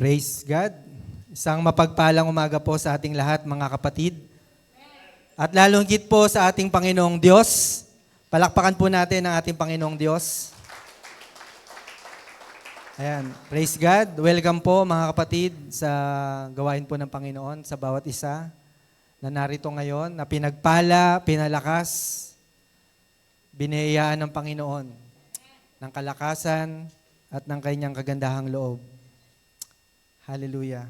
Praise God. Isang mapagpalang umaga po sa ating lahat, mga kapatid. At lalong higit po sa ating Panginoong Diyos. Palakpakan po natin ang ating Panginoong Diyos. Ayan, praise God. Welcome po mga kapatid sa gawain po ng Panginoon sa bawat isa na narito ngayon, na pinagpala, pinalakas, biniyayaan ng Panginoon ng kalakasan at ng kanyang kagandahang loob. Hallelujah.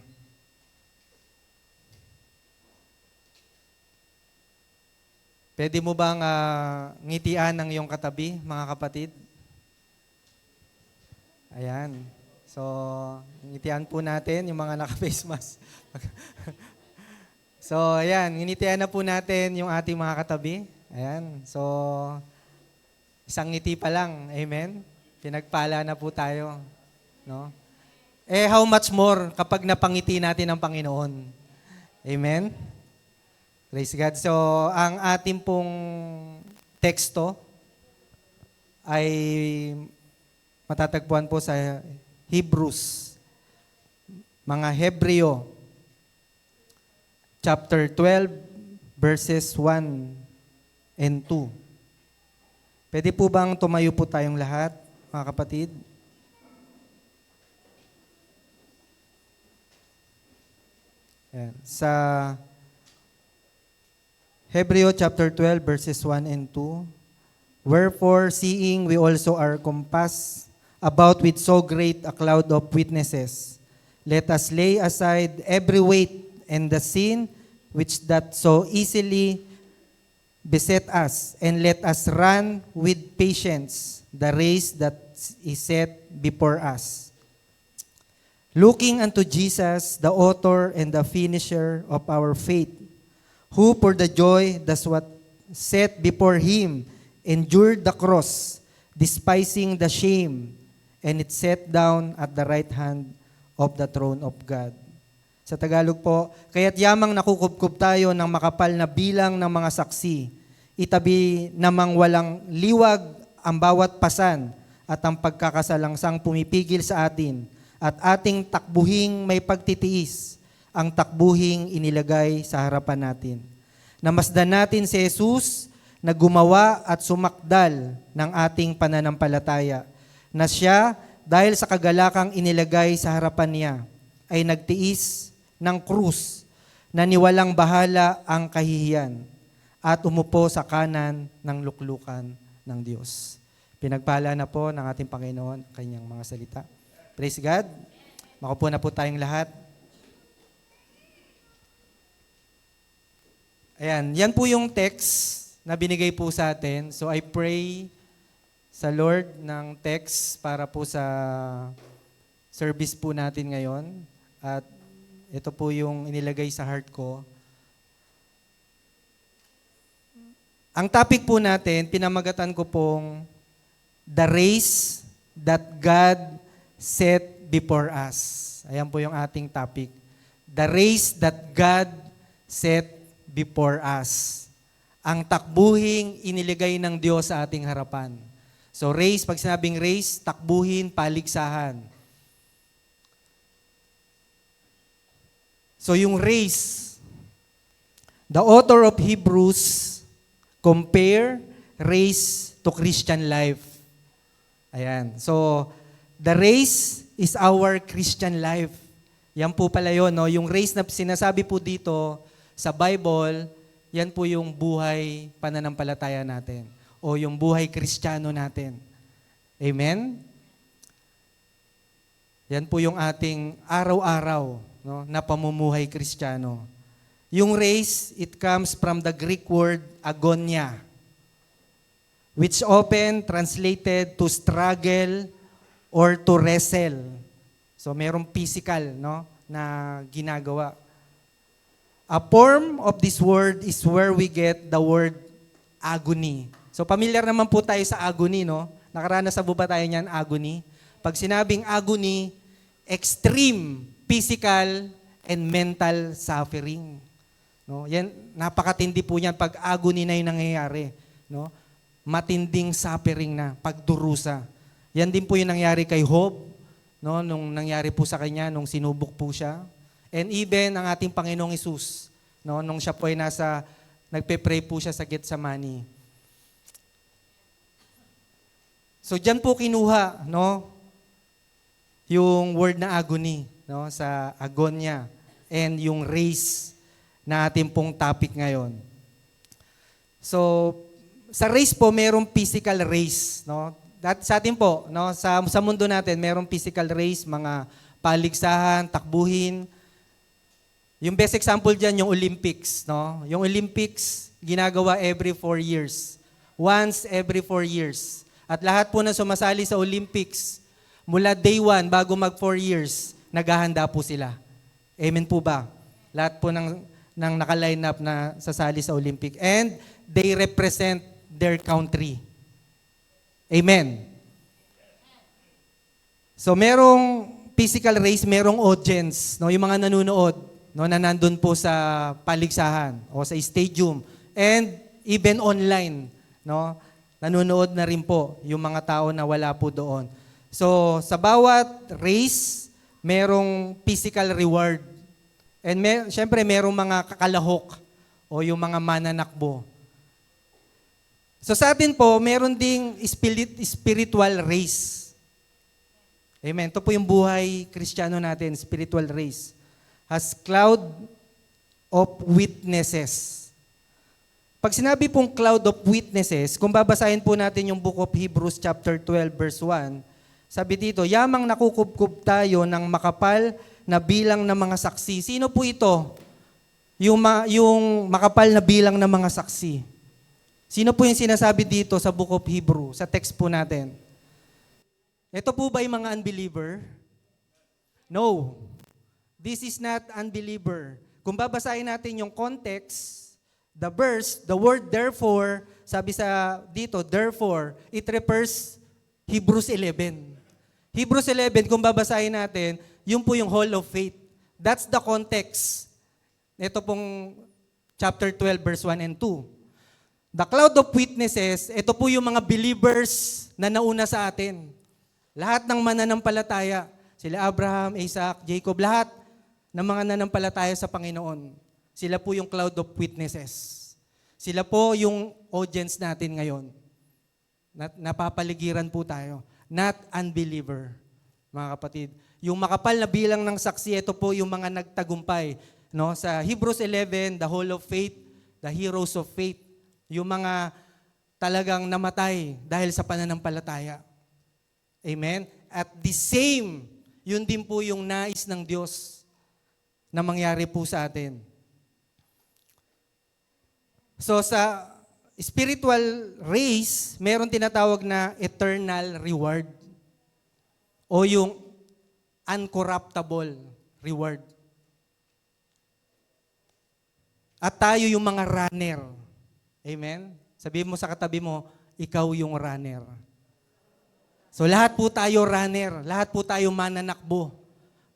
Pwede mo bang ngitian ng iyong katabi, mga kapatid? Ayan. So, ngitian po natin yung mga naka-face mask. So, ayan. Ngitian na po natin yung ating mga katabi. Ayan. So, isang ngiti pa lang. Amen? Pinagpala na po tayo. No? How much more kapag napangiti natin ang Panginoon? Amen? Praise God. So, ang ating pong teksto ay matatagpuan po sa Hebrews, mga Hebreo, chapter 12, verses 1 and 2. Pwede po bang tumayo po tayong lahat, mga kapatid? Ayan. Sa Hebreo chapter 12 verses 1 and 2, wherefore seeing we also are compassed about with so great a cloud of witnesses, let us lay aside every weight and the sin which that so easily beset us, and let us run with patience the race that is set before us. Looking unto Jesus, the author and the finisher of our faith, who for the joy that was set before him endured the cross, despising the shame, and it sat down at the right hand of the throne of God. Sa Tagalog po, kaya't yamang nakukubkub tayo ng makapal na bilang ng mga saksi, itabi namang walang liwag ang bawat pasan at ang pagkakasalangsang pumipigil sa atin, at ating takbuhing may pagtitiis, ang takbuhing inilagay sa harapan natin. Namasdan natin si Jesus na gumawa at sumakdal ng ating pananampalataya, na siya, dahil sa kagalakang inilagay sa harapan niya, ay nagtiis ng krus na niwalang bahala ang kahihiyan at umupo sa kanan ng luklukan ng Diyos. Pinagpala na po ng ating Panginoon ang kanyang mga salita. Praise God. Makupo na po tayong lahat. Ayan, yan po yung text na binigay po sa atin. So I pray sa Lord ng text para po sa service po natin ngayon. At ito po yung inilagay sa heart ko. Ang topic po natin, pinamagatan ko pong the race that God set before us. Ayan po yung ating topic. The race that God set before us. Ang takbuhing iniligay ng Diyos sa ating harapan. So race, pag sinabing race, takbuhin, paligsahan. So yung race, the author of Hebrews compare race to Christian life. Ayan. So the race is our Christian life. Yan po pala yun, no? Yung race na sinasabi po dito sa Bible, yan po yung buhay pananampalataya natin o yung buhay Kristiyano natin. Amen? Yan po yung ating araw-araw, no, na pamumuhay Kristiyano. Yung race, it comes from the Greek word agonia, which often translated to struggle or to wrestle. So merong physical, no, na ginagawa. A form of this word is where we get the word agony. So familiar naman po tayo sa agony, no? Nakaranas na po ba tayo niyan, agony? Pag sinabing agony, extreme physical and mental suffering. No? Yan, napakatindi po niyan pag agony na yung nangyayari. No? Matinding suffering na, pagdurusa. Yan din po yung nangyari kay Job, no, nung nangyari po sa kanya, nung sinubok po siya. And even ang ating Panginoong Hesus, no, nung siya po ay nagpe-pray po siya sa Getsemani. So diyan po kinuha, no, yung word na agony, no, sa agonia, and yung race na ating pong topic ngayon. So, sa race po, merong physical race, no? Sa atin po, no, sa mundo natin, merong physical race, mga paligsahan, takbuhin. Yung best example diyan, yung Olympics, no? Yung Olympics, ginagawa every 4 years. Once every 4 years. At lahat po na sumasali sa Olympics, mula day 1 bago mag 4 years, naghahanda po sila. Amen po ba? Lahat po ng naka-line up na sasali sa Olympic. And they represent their country. Amen. So merong physical race, merong audience, no, yung mga nanonood, no, na nandun po sa paligsahan o sa stadium, and even online, no, nanonood na rin po yung mga tao na wala po doon. So sa bawat race, merong physical reward. And syempre merong mga kakalahok o yung mga mananakbo. So sa atin po, meron ding spiritual race. Amen. Ito po yung buhay Kristiyano natin, spiritual race. As cloud of witnesses. Pag sinabi pong cloud of witnesses, kung babasahin po natin yung book of Hebrews chapter 12 verse 1, sabi dito, yamang nakukubkub tayo ng makapal na bilang ng mga saksi. Sino po ito? Yung makapal na bilang ng mga saksi. Sino po yung sinasabi dito sa book of Hebrew, sa text po natin? Ito po ba yung mga unbeliever? No. This is not unbeliever. Kung babasahin natin yung context, the verse, the word therefore, sabi sa dito, therefore, it refers Hebrews 11. Hebrews 11, kung babasahin natin, yun po yung hall of faith. That's the context. Ito pong chapter 12, verse 1 and 2. The cloud of witnesses, ito po yung mga believers na nauna sa atin. Lahat ng mananampalataya, sila Abraham, Isaac, Jacob, lahat ng mga nanampalataya sa Panginoon. Sila po yung cloud of witnesses. Sila po yung audience natin ngayon. Napapaligiran po tayo. Not unbeliever, mga kapatid. Yung makapal na bilang ng saksi, ito po yung mga nagtagumpay. No? Sa Hebrews 11, the hall of faith, the heroes of faith. Yung mga talagang namatay dahil sa pananampalataya. Amen? At the same, yun din po yung nais ng Diyos na mangyari po sa atin. So sa spiritual race, meron tinatawag na eternal reward o yung uncorruptible reward. At tayo yung mga runner. Amen? Sabihin mo sa katabi mo, ikaw yung runner. So lahat po tayo runner, lahat po tayo mananakbo.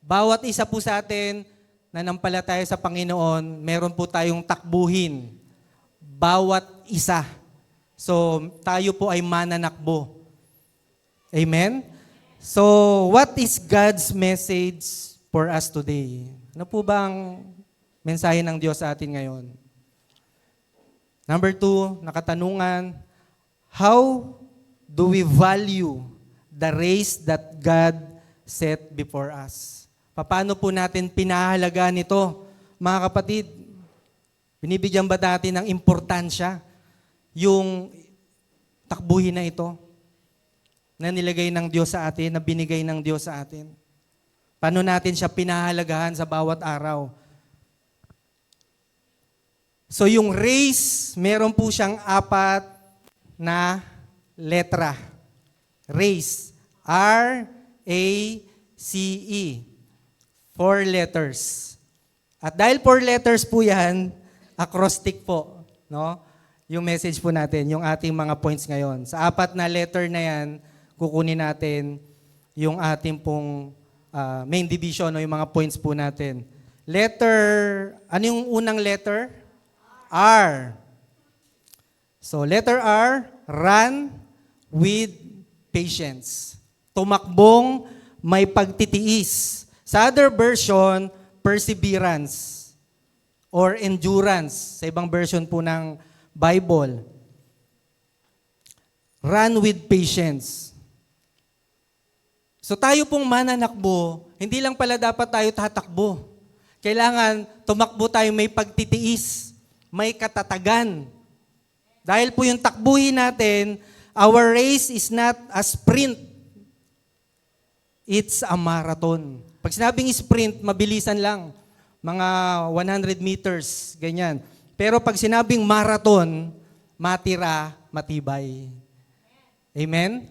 Bawat isa po sa atin na nampalataya sa Panginoon, meron po tayong takbuhin. Bawat isa. So tayo po ay mananakbo. Amen? So what is God's message for us today? Ano po ba ang mensahe ng Diyos sa atin ngayon? Number 2, nakatanungan, how do we value the race that God set before us? Paano po natin pinahalagaan ito, mga kapatid? Binibigyan ba natin ng importansya yung takbuhin na ito na nilagay ng Diyos sa atin, na binigay ng Diyos sa atin? Paano natin siya pinahalagahan sa bawat araw? So yung race, meron po siyang 4 na letra. Race. R-A-C-E. 4 letters. At dahil 4 letters po yan, acrostic po, no? Yung message po natin, yung ating mga points ngayon. Sa 4 na letter na yan, kukunin natin yung ating pong main division o yung mga points po natin. Letter, ano yung unang letter? R. So, letter R, run with patience. Tumakbong may pagtitiis. Sa other version, perseverance or endurance. Sa ibang version po ng Bible. Run with patience. So tayo pong mananakbo, hindi lang pala dapat tayo tatakbo. Kailangan tumakbo tayo may pagtitiis, may katatagan. Dahil po yung takbuhin natin, our race is not a sprint. It's a marathon. Pag sinabing sprint, mabilisan lang. Mga 100 meters, ganyan. Pero pag sinabing marathon, matira, matibay. Amen?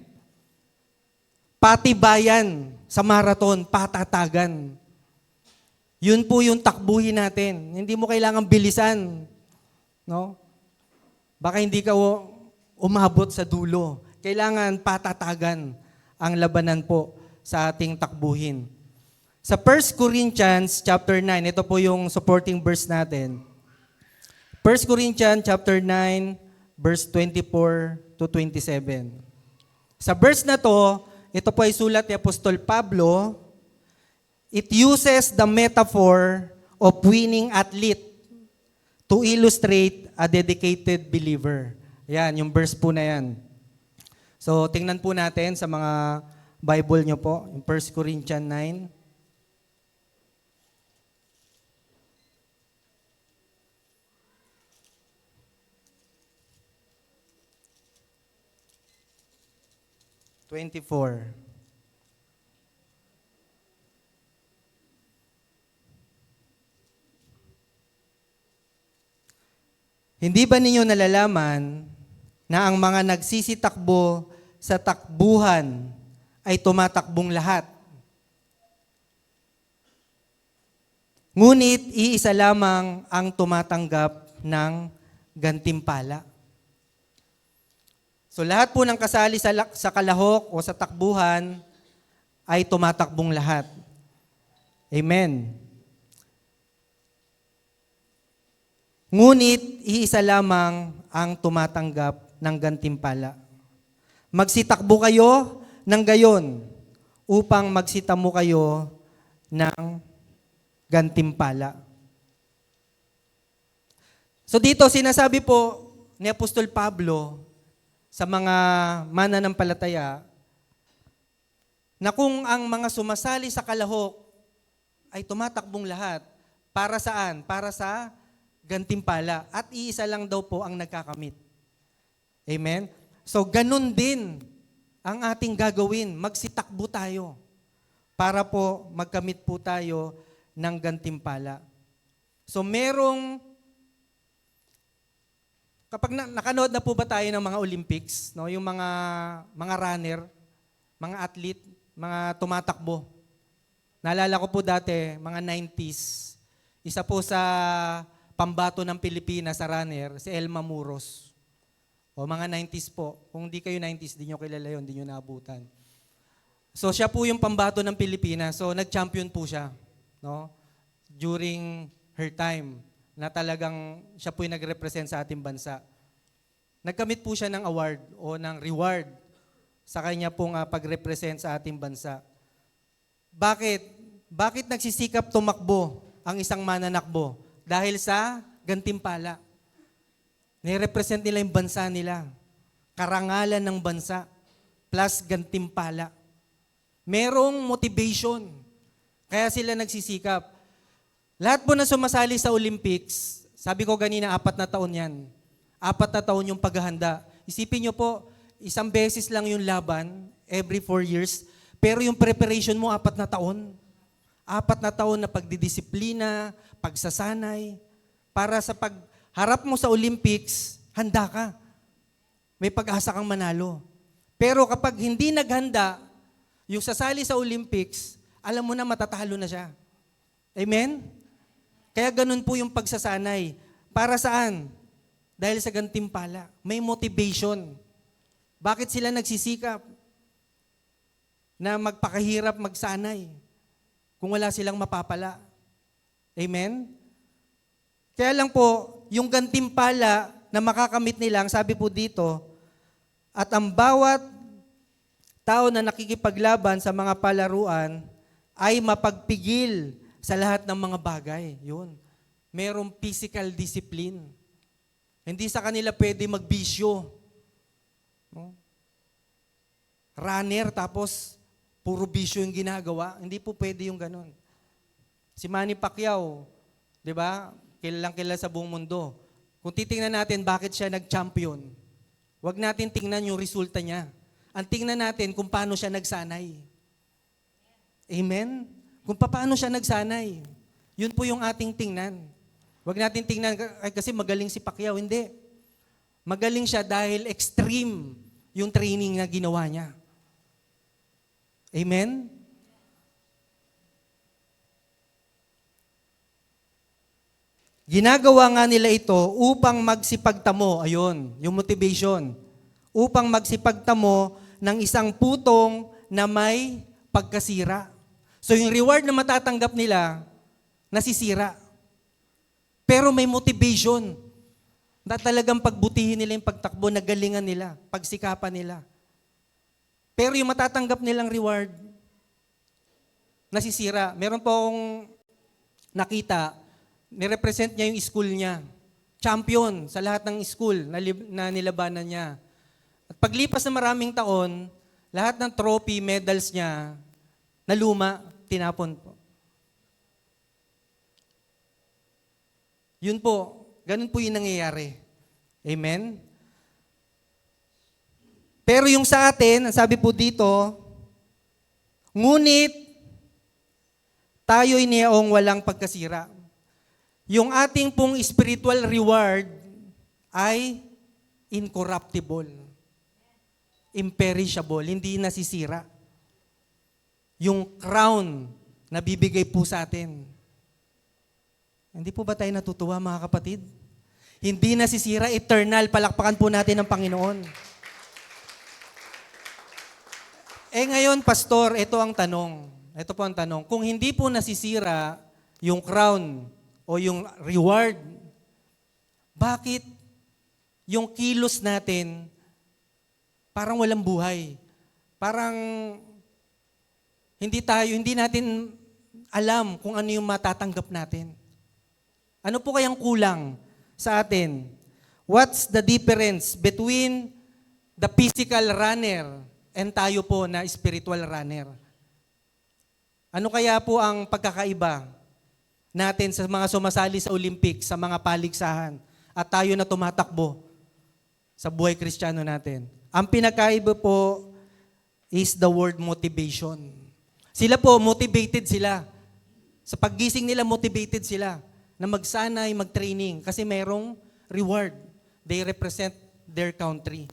Patibayan sa marathon, patatagan. Yun po yung takbuhin natin. Hindi mo kailangang bilisan. No? Baka hindi ka umabot sa dulo. Kailangan patatagan ang labanan po sa ating takbuhin. Sa 1 Corinthians chapter 9, ito po yung supporting verse natin. 1 Corinthians chapter 9, verse 24 to 27. Sa verse na to, ito po ay sulat ni Apostol Pablo. It uses the metaphor of winning athlete to illustrate a dedicated believer. Yan, yung verse po na yan. So, tingnan po natin sa mga Bible nyo po, yung 1 Corinthians 9. Hindi ba ninyo nalalaman na ang mga nagsisitakbo sa takbuhan ay tumatakbong lahat? Ngunit iisa lamang ang tumatanggap ng gantimpala. So lahat po ng kasali sa kalahok o sa takbuhan ay tumatakbong lahat. Amen. Ngunit iisa lamang ang tumatanggap ng gantimpala. Magsitakbo kayo ng gayon upang magsitamo kayo ng gantimpala. So dito sinasabi po ni Apostol Pablo sa mga mananampalataya na kung ang mga sumasali sa kalahok ay tumatakbong lahat, para saan? Para sa gantimpala. At iisa lang daw po ang nagkakamit. Amen? So ganun din ang ating gagawin. Magsitakbo tayo para po magkamit po tayo ng gantimpala. So kapag nakanood na po ba tayo ng mga Olympics, no, yung mga runner, mga athlete, mga tumatakbo. Naalala ko po dati, mga 90s, isa po sa pambato ng Pilipinas sa runner, si Elma Muros. O mga 90s po. Kung di kayo 90s, di nyo kilala yun, di nyo naabutan. So siya po yung pambato ng Pilipinas. So nag-champion po siya, no, during her time, na talagang siya po yung nag-represent sa ating bansa. Nagkamit po siya ng award o ng reward sa kanya pong pag-represent sa ating bansa. Bakit? Bakit nagsisikap tumakbo ang isang mananakbo? Dahil sa gantimpala. Nirepresent nila yung bansa nila. Karangalan ng bansa plus gantimpala. Merong motivation. Kaya sila nagsisikap. Lahat po na sumasali sa Olympics, sabi ko kanina, 4 na taon yan. 4 na taon yung paghahanda. Isipin nyo po, isang beses lang yung laban, every 4 years, pero yung preparation mo, 4 na taon. 4 na taon na pagdidisiplina, pagsasanay, para sa pagharap mo sa Olympics, handa ka. May pag-asa kang manalo. Pero kapag hindi naghanda, yung sasali sa Olympics, alam mo na matatalo na siya. Amen? Kaya ganun po yung pagsasanay. Para saan? Dahil sa gantimpala. May motivation. Bakit sila nagsisikap na magpakahirap, magsanay kung wala silang mapapala? Amen? Kaya lang po, yung gantimpala na makakamit nila, ang sabi po dito, at ang bawat tao na nakikipaglaban sa mga palaruan ay mapagpigil sa lahat ng mga bagay. Yun. Merong physical discipline. Hindi sa kanila pwede magbisyo. No? Runner tapos puro bisyo yung ginagawa. Hindi po pwede yung ganun. Si Manny Pacquiao, di ba? Kilalang kilala sa buong mundo. Kung titingnan natin bakit siya nag-champion, wag natin tingnan yung resulta niya. Ang tingnan natin kung paano siya nagsanay. Amen? Kung paano siya nagsanay. Yun po yung ating tingnan. Wag natin tingnan, ay kasi magaling si Pacquiao. Hindi. Magaling siya dahil extreme yung training na ginawa niya. Amen? Ginagawa nga nila ito upang magsipagtamo. Ayun, yung motivation. Upang magsipagtamo ng isang putong na may pagkasira. So yung reward na matatanggap nila, nasisira. Pero may motivation na talagang pagbutihin nila yung pagtakbo, nagalingan nila, pagsikapan nila. Pero yung matatanggap nilang reward, nasisira. Meron po akong nakita, nirepresent niya yung school niya. Champion sa lahat ng school na nilabanan niya. At paglipas ng maraming taon, lahat ng trophy, medals niya, na luma, tinapon po. Yun po, ganun po yung nangyayari. Amen? Pero yung sa atin, ang sabi po dito, ngunit tayo'y niyaong walang pagkasira. Yung ating pong spiritual reward ay incorruptible, imperishable, hindi nasisira. Yung crown na bibigay po sa atin. Hindi po ba tayo natutuwa, mga kapatid? Hindi nasisira, eternal. Palakpakan po natin ang Panginoon. Ngayon, Pastor, ito ang tanong. Ito po ang tanong. Kung hindi po nasisira yung crown o yung reward, bakit yung kilos natin parang walang buhay? Parang hindi natin alam kung ano yung matatanggap natin. Ano po kayang kulang sa atin? What's the difference between the physical runner and tayo po na spiritual runner? Ano kaya po ang pagkakaiba natin sa mga sumasali sa Olympics, sa mga paligsahan, at tayo na tumatakbo sa buhay Kristiyano natin? Ang pinakaiba po is the word motivation. Sila po, motivated sila. Sa paggising nila, motivated sila na magsanay, mag-training kasi mayroong reward. They represent their country.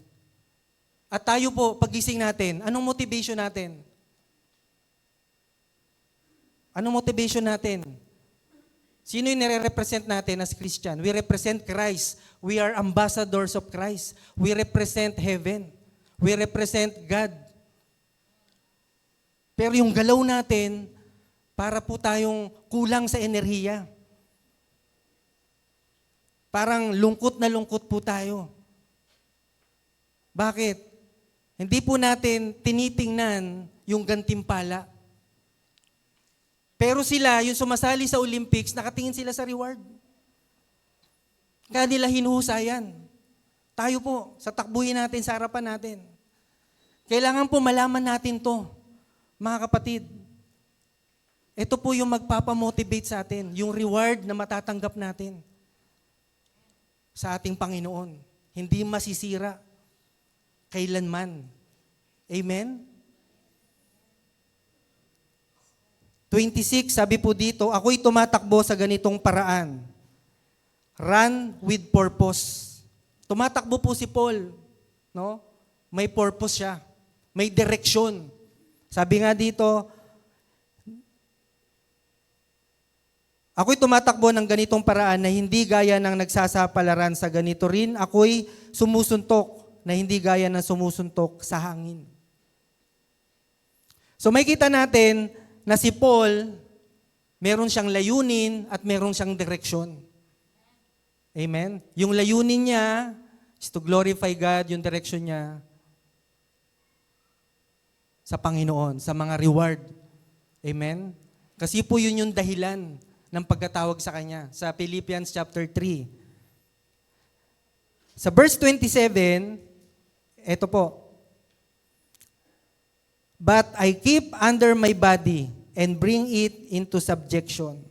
At tayo po, paggising natin, anong motivation natin? Anong motivation natin? Sino yung nire-represent natin as Christian? We represent Christ. We are ambassadors of Christ. We represent heaven. We represent God. Pero yung galaw natin, para po tayong kulang sa enerhiya. Parang lungkot na lungkot po tayo. Bakit? Hindi po natin tinitingnan yung gantimpala. Pero sila, yung sumasali sa Olympics, nakatingin sila sa reward. Kaya nila hinuhusayan. Tayo po, sa takbuhin natin, sa harapan natin. Kailangan po malaman natin to, mga kapatid. Ito po yung magpapamotivate sa atin, yung reward na matatanggap natin sa ating Panginoon. Hindi masisira kailanman. Amen? 26, sabi po dito, ako'y tumatakbo sa ganitong paraan. Run with purpose. Tumatakbo po si Paul. No? May purpose siya. May direksyon. Sabi nga dito, ako'y tumatakbo ng ganitong paraan na hindi gaya ng nagsasapalaran sa ganito rin. Ako'y sumusuntok na hindi gaya ng sumusuntok sa hangin. So may kita natin na si Paul, meron siyang layunin at meron siyang direksyon. Amen? Yung layunin niya is to glorify God, yung direksyon niya sa Panginoon, sa mga reward. Amen? Kasi po yun yung dahilan ng pagkatawag sa Kanya. Sa Philippians chapter 3. Sa verse 27, ito po. But I keep under my body and bring it into subjection.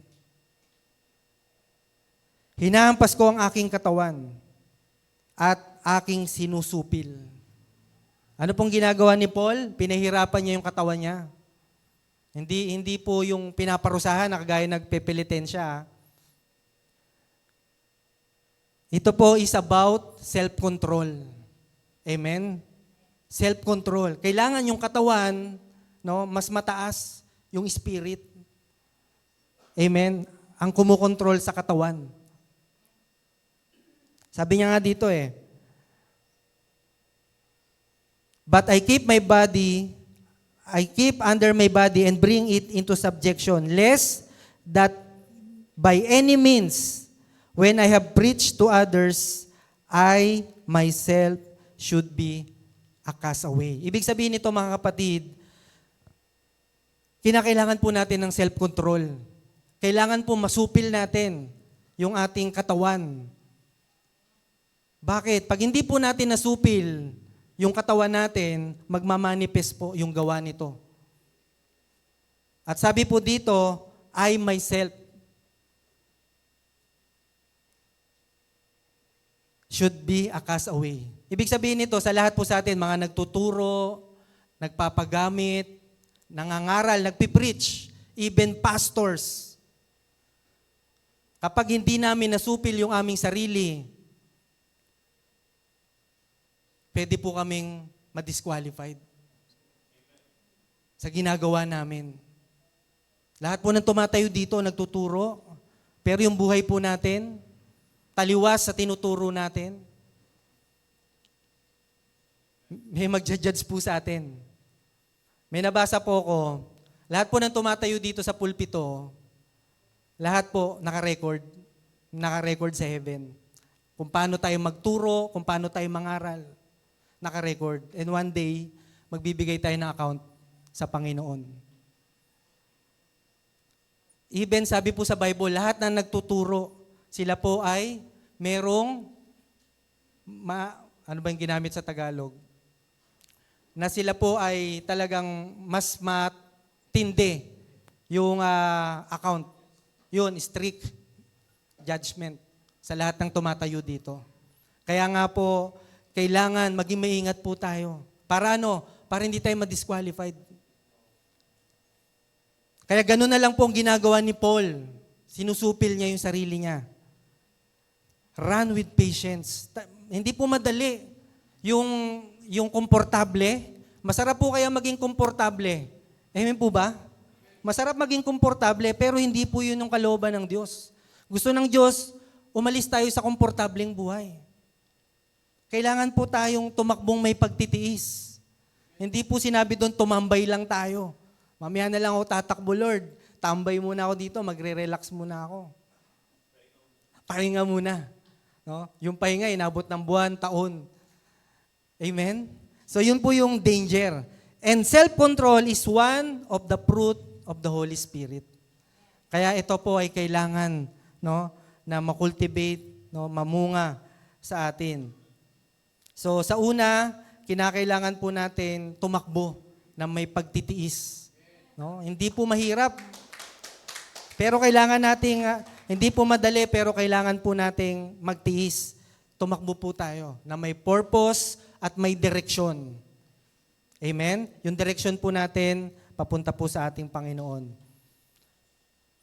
Hinahampas ko ang aking katawan at aking sinusupil. Ano pong ginagawa ni Paul? Pinahirapan niya yung katawan niya. Hindi po yung pinaparusahan na kagaya nagpipilitin siya. Ito po is about self-control. Amen? Self-control. Kailangan yung katawan, no, mas mataas yung spirit. Amen? Ang kumukontrol sa katawan. Sabi niya nga dito but I keep under my body and bring it into subjection, lest that by any means, when I have preached to others, I myself should be a castaway. Ibig sabihin nito mga kapatid, kinakailangan po natin ng self-control. Kailangan po masupil natin yung ating katawan. Bakit? Pag hindi po natin nasupil yung katawan natin, magmamanifest po yung gawa nito. At sabi po dito, I myself should be a castaway. Ibig sabihin nito, sa lahat po sa atin, mga nagtuturo, nagpapagamit, nangangaral, nagpipreach, even pastors. Kapag hindi namin nasupil yung aming sarili, pwede po kaming ma-disqualified sa ginagawa namin. Lahat po ng tumatayo dito, nagtuturo, pero yung buhay po natin, taliwas sa tinuturo natin, may magja-judge po sa atin. May nabasa po ko, lahat po ng tumatayo dito sa pulpito, lahat po naka-record sa heaven. Kung paano tayo magturo, kung paano tayo mangaral. Naka-record. And one day, magbibigay tayo ng account sa Panginoon. Even sabi po sa Bible, lahat na nagtuturo, sila po ay merong, ano ba yung ginamit sa Tagalog? Na sila po ay talagang mas matindi yung account. Yun, strict judgment sa lahat ng tumatayo dito. Kaya nga po, kailangan maging maingat po tayo. Para ano? Para hindi tayo ma-disqualified. Kaya gano'n na lang po ang ginagawa ni Paul. Sinusupil niya yung sarili niya. Run with patience. Hindi po madali. Yung komportable, masarap po kaya maging komportable. Amen po ba? Masarap maging komportable, pero hindi po yun yung kalooban ng Diyos. Gusto ng Diyos, umalis tayo sa komportableng buhay. Kailangan po tayong tumakbong may pagtitiis. Hindi po sinabi doon, tumambay lang tayo. Mamaya na lang ako tatakbo, Lord. Tambay muna ako dito, magre-relax muna ako. Pahinga muna. No? Yung pahinga, inabot ng buwan, taon. Amen? So yun po yung danger. And self-control is one of the fruit of the Holy Spirit. Kaya ito po ay kailangan, no, na makultivate, no, mamunga sa atin. So sa una, kinakailangan po natin tumakbo na may pagtitiis. No? Hindi po mahirap. Pero kailangan nating, hindi po madali, pero kailangan po nating magtiis. Tumakbo po tayo na may purpose at may direksyon. Amen? Yung direksyon po natin, papunta po sa ating Panginoon.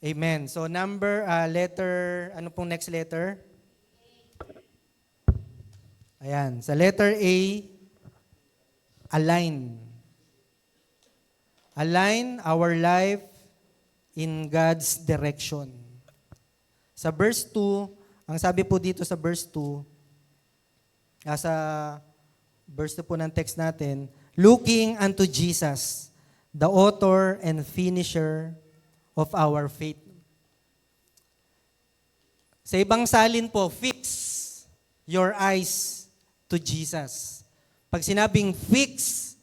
Amen. So letter, ano pong next letter? Ayan, sa letter A, align. Align our life in God's direction. Sa verse 2, ang sabi po dito sa verse 2, sa verse 2 po ng text natin, looking unto Jesus, the author and finisher of our faith. Sa ibang salin po, fix your eyes to Jesus. Pag sinabing fix,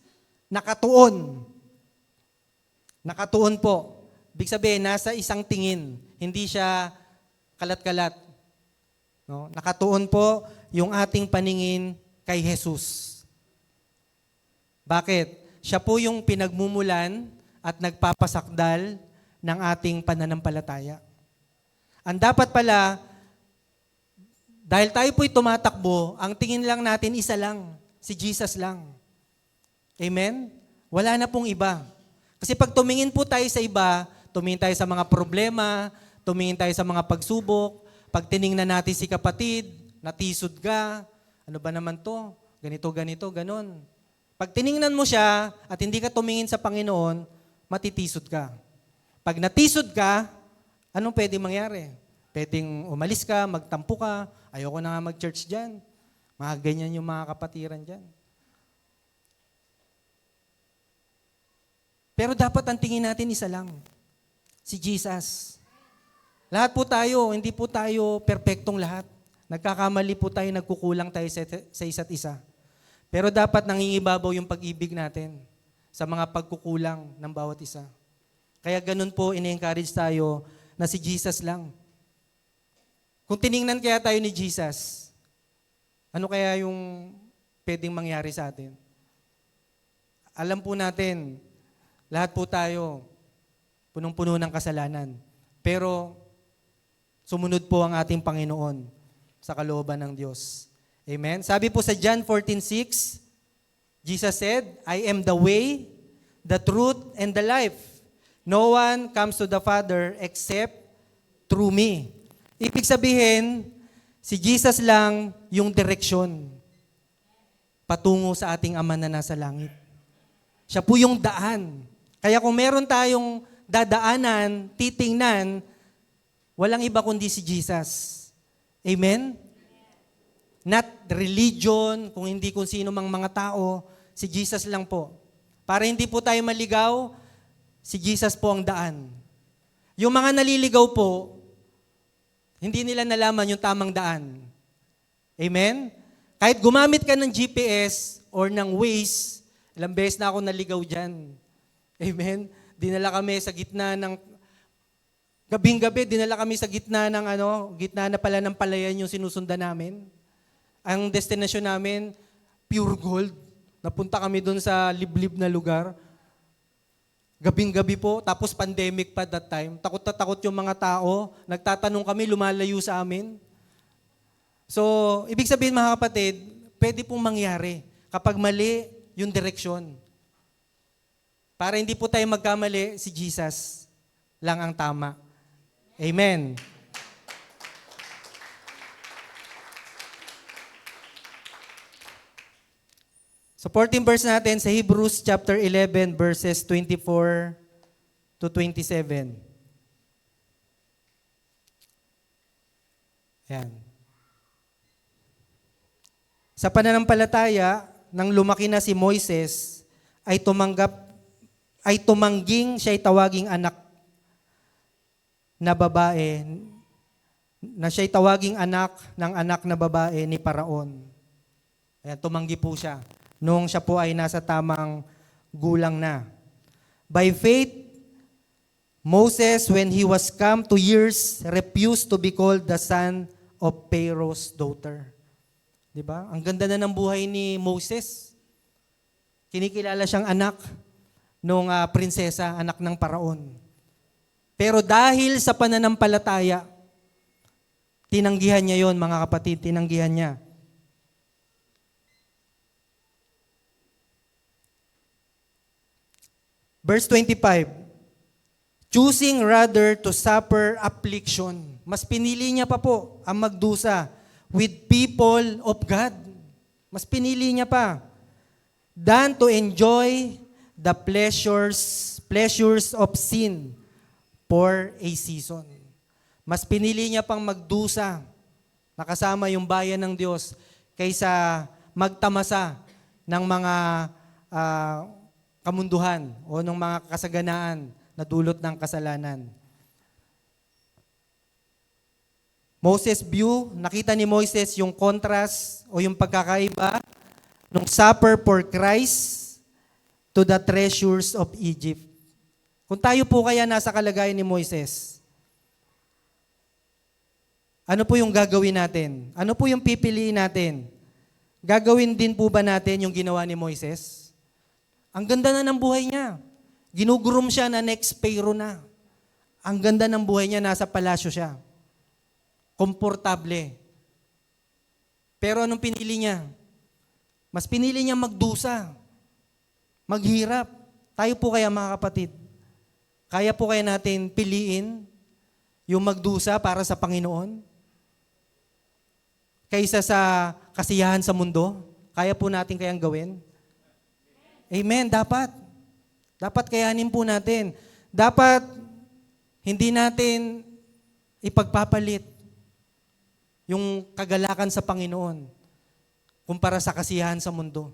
nakatuon, Nakatuon po. Ibig sabihin, nasa isang tingin. Hindi siya kalat-kalat. No? Nakatuon po yung ating paningin kay Jesus. Bakit? Siya po yung pinagmumulan at nagpapasakdal ng ating pananampalataya. Ang dapat pala, dahil tayo po'y tumatakbo, ang tingin lang natin isa lang, si Jesus lang. Amen? Wala na pong iba. Kasi pag tumingin po tayo sa iba, tumingin tayo sa mga problema, tumingin tayo sa mga pagsubok, pag tiningnan natin si kapatid, natisod ka, ano ba naman to? Ganito, ganon. Pag tiningnan mo siya at hindi ka tumingin sa Panginoon, matitisod ka. Pag natisod ka, anong pwedeng mangyari? Pwedeng umalis ka, magtampo ka, ayoko na nga mag-church dyan. Mga ganyan yung mga kapatiran dyan. Pero dapat ang tingin natin isa lang, si Jesus. Lahat po tayo, hindi po tayo perpektong lahat. Nagkakamali po tayo, nagkukulang tayo sa isa't isa. Pero dapat nangingibabaw yung pag-ibig natin sa mga pagkukulang ng bawat isa. Kaya ganun po, ini-encourage tayo na si Jesus lang. Kung tiningnan kaya tayo ni Jesus, ano kaya yung pwedeng mangyari sa atin? Alam po natin, lahat po tayo, punong-puno ng kasalanan. Pero sumunod po ang ating Panginoon sa kalooban ng Diyos. Amen? Sabi po sa John 14:6, Jesus said, I am the way, the truth, and the life. No one comes to the Father except through me. Ibig sabihin, si Jesus lang yung direksyon patungo sa ating Ama na nasa langit. Siya po yung daan. Kaya kung meron tayong dadaanan, titingnan, walang iba kundi si Jesus. Amen? Not religion, kung hindi kung sino mang mga tao, si Jesus lang po. Para hindi po tayo maligaw, si Jesus po ang daan. Yung mga naliligaw po, hindi nila nalaman yung tamang daan. Amen? Kahit gumamit ka ng GPS or ng Waze, ilang beses na ako naligaw dyan. Amen? Dinala kami sa gitna ng, gabing-gabi, dinala kami sa gitna ng gitna na pala ng palayan yung sinusundan namin. Ang destination namin, pure gold. Napunta kami doon sa liblib na lugar. Gabing-gabi po, tapos pandemic pa that time. Takot na takot yung mga tao. Nagtatanong kami, lumalayo sa amin. So, ibig sabihin mga kapatid, pwede pong mangyari kapag mali yung direksyon. Para hindi po tayo magkamali, si Jesus lang ang tama. Amen. Supporting verse natin sa Hebrews chapter 11 verses 24 to 27. Yan. Sa pananampalataya, nang lumaki na si Moises, ay tumangging siya'y tawaging anak na babae, na siya'y tawaging anak ng anak na babae ni Paraon. Ayan, tumanggi po siya nung siya po ay nasa tamang gulang na. By faith, Moses, when he was come to years, refused to be called the son of Pharaoh's daughter. Diba? Ang ganda na ng buhay ni Moses. Kinikilala siyang anak nung prinsesa, anak ng Paraon. Pero dahil sa pananampalataya, tinanggihan niya yon, mga kapatid, tinanggihan niya. Verse 25, choosing rather to suffer affliction. Mas pinili niya pa po ang magdusa with people of God. Mas pinili niya pa than to enjoy the pleasures of sin for a season. Mas pinili niya pang magdusa na kasama yung bayan ng Diyos kaysa magtamasa ng mga kamunduhan o ng mga kasaganaan na dulot ng kasalanan. Moses' view, nakita ni Moises yung contrast o yung pagkakaiba ng suffer for Christ to the treasures of Egypt. Kung tayo po kaya nasa kalagayan ni Moises, ano po yung gagawin natin? Ano po yung pipiliin natin? Gagawin din po ba natin yung ginawa ni Moises? Ang ganda na ng buhay niya. Ginugroom siya na next Pharaoh na. Ang ganda ng buhay niya, nasa palasyo siya. Komportable. Pero anong pinili niya? Mas pinili niya magdusa. Maghirap. Tayo po kaya mga kapatid, kaya po kaya natin piliin yung magdusa para sa Panginoon? Kaysa sa kasiyahan sa mundo? Kaya po natin kayang gawin? Amen, dapat. Dapat kayanin po natin. Dapat hindi natin ipagpapalit yung kagalakan sa Panginoon kumpara sa kasiyahan sa mundo.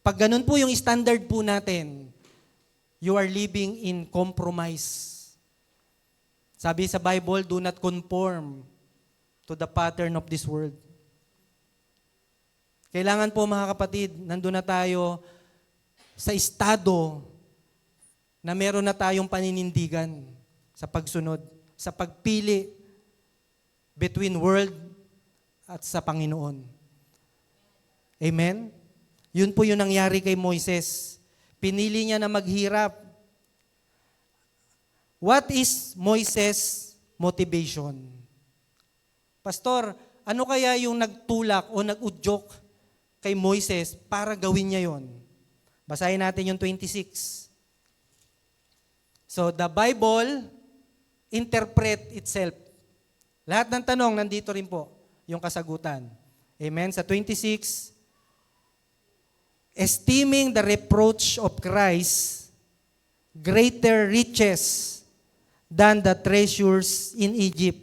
Pag ganun po yung standard po natin, you are living in compromise. Sabi sa Bible, do not conform to the pattern of this world. Kailangan po mga kapatid, nandun na tayo sa estado na meron na tayong paninindigan sa pagsunod, sa pagpili between world at sa Panginoon. Amen? Yun po yung nangyari kay Moises. Pinili niya na maghirap. What is Moises' motivation? Pastor, ano kaya yung nagtulak o nag-udyok kay Moises para gawin niya yon? Basahin natin yung 26. So, the Bible interpret itself. Lahat ng tanong, nandito rin po yung kasagutan. Amen? Sa 26, esteeming the reproach of Christ greater riches than the treasures in Egypt.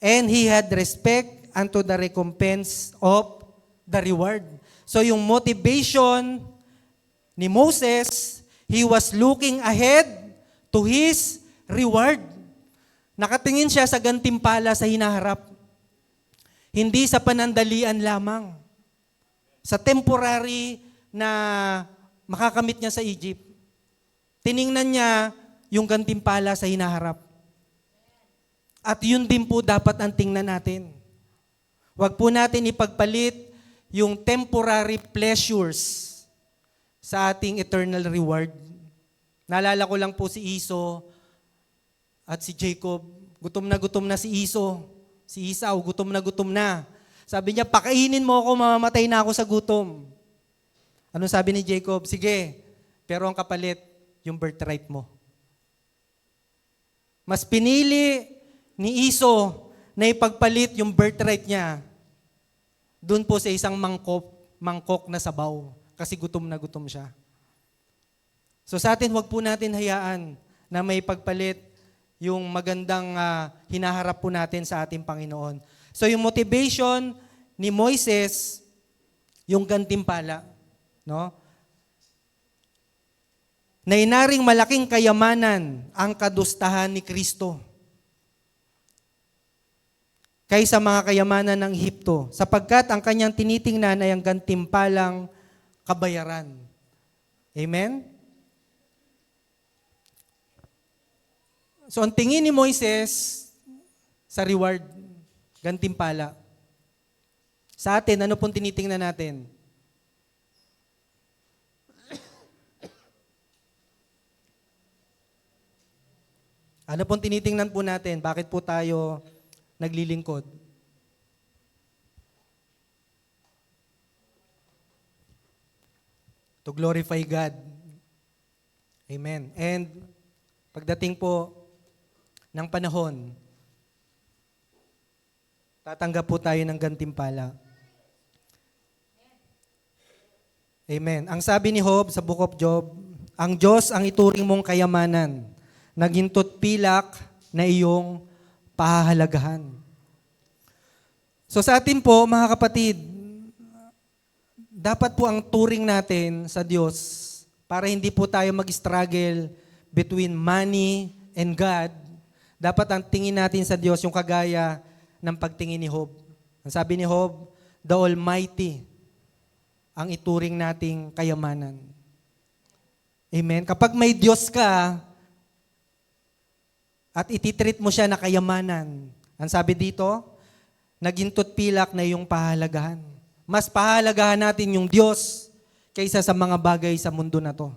And he had respect unto the recompense of the reward. So yung motivation ni Moses, he was looking ahead to his reward. Nakatingin siya sa gantimpala sa hinaharap. Hindi sa panandalian lamang. Sa temporary na makakamit niya sa Egypt. Tiningnan niya yung gantimpala sa hinaharap. At yun din po dapat ang tingnan natin. Huwag po natin ipagpalit yung temporary pleasures sa ating eternal reward. Naalala ko lang po si Esau at si Jacob. Gutom na si Esau. Si Esau, gutom na. Sabi niya, pakainin mo ako, mamamatay na ako sa gutom. Anong sabi ni Jacob? Sige, pero ang kapalit, yung birthright mo. Mas pinili ni Esau na ipagpalit yung birthright niya doon po sa isang mangkok na sabaw kasi gutom siya. So sa atin, huwag po natin hayaan na may pagpalit yung magandang hinaharap po natin sa ating Panginoon. So yung motivation ni Moises, yung gantimpala, no? Na inaring malaking kayamanan ang kadustahan ni Kristo kaysa mga kayamanan ng Ehipto, sapagkat ang kanyang tinitingnan ay ang gantimpalang kabayaran. Amen? So ang tingin ni Moises sa reward, gantimpala. Sa atin, ano pong tinitingnan natin? Ano pong tinitingnan po natin? Bakit po tayo naglilingkod? To glorify God. Amen. And pagdating po ng panahon, tatanggap po tayo ng gantimpala. Amen. Ang sabi ni Job sa Book of Job, ang Diyos ang ituring mong kayamanan, nagintot pilak na iyong pahahalagahan. So sa atin po, mga kapatid, dapat po ang turing natin sa Diyos para hindi po tayo mag-struggle between money and God. Dapat ang tingin natin sa Diyos yung kagaya ng pagtingin ni Job. Ang sabi ni Job, the Almighty ang ituring nating kayamanan. Amen? Kapag may Diyos ka at ititreat mo siya na kayamanan, ang sabi dito, nagintot pilak na iyong pahalagahan. Mas pahalagahan natin yung Diyos kaysa sa mga bagay sa mundo na to.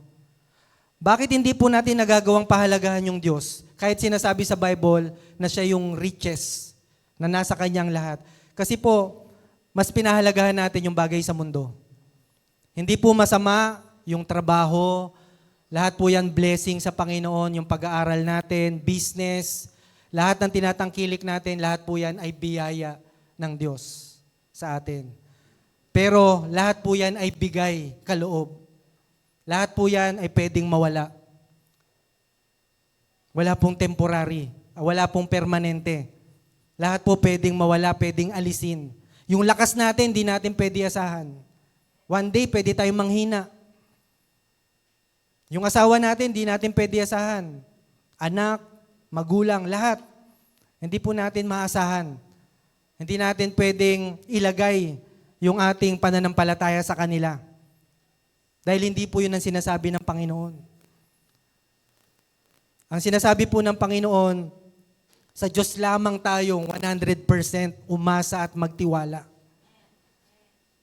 Bakit hindi po natin nagagawang pahalagahan yung Diyos? Kahit sinasabi sa Bible na siya yung riches, na nasa kanyang lahat. Kasi po, mas pinahalagahan natin yung bagay sa mundo. Hindi po masama yung trabaho, lahat po yan blessing sa Panginoon, yung pag-aaral natin, business, lahat ng tinatangkilik natin, lahat po yan ay biyaya ng Diyos sa atin. Pero lahat po yan ay bigay kaloob. Lahat po yan ay pwedeng mawala. Wala pong temporary, wala pong permanente. Lahat po pwedeng mawala, pwedeng alisin. Yung lakas natin, di natin pwede asahan. One day, pwede tayong manghina. Yung asawa natin, di natin pwede asahan. Anak, magulang, lahat. Hindi po natin maasahan. Hindi natin pwedeng ilagay yung ating pananampalataya sa kanila. Dahil hindi po yun ang sinasabi ng Panginoon. Ang sinasabi po ng Panginoon, sa Diyos lamang tayong 100% umasa at magtiwala.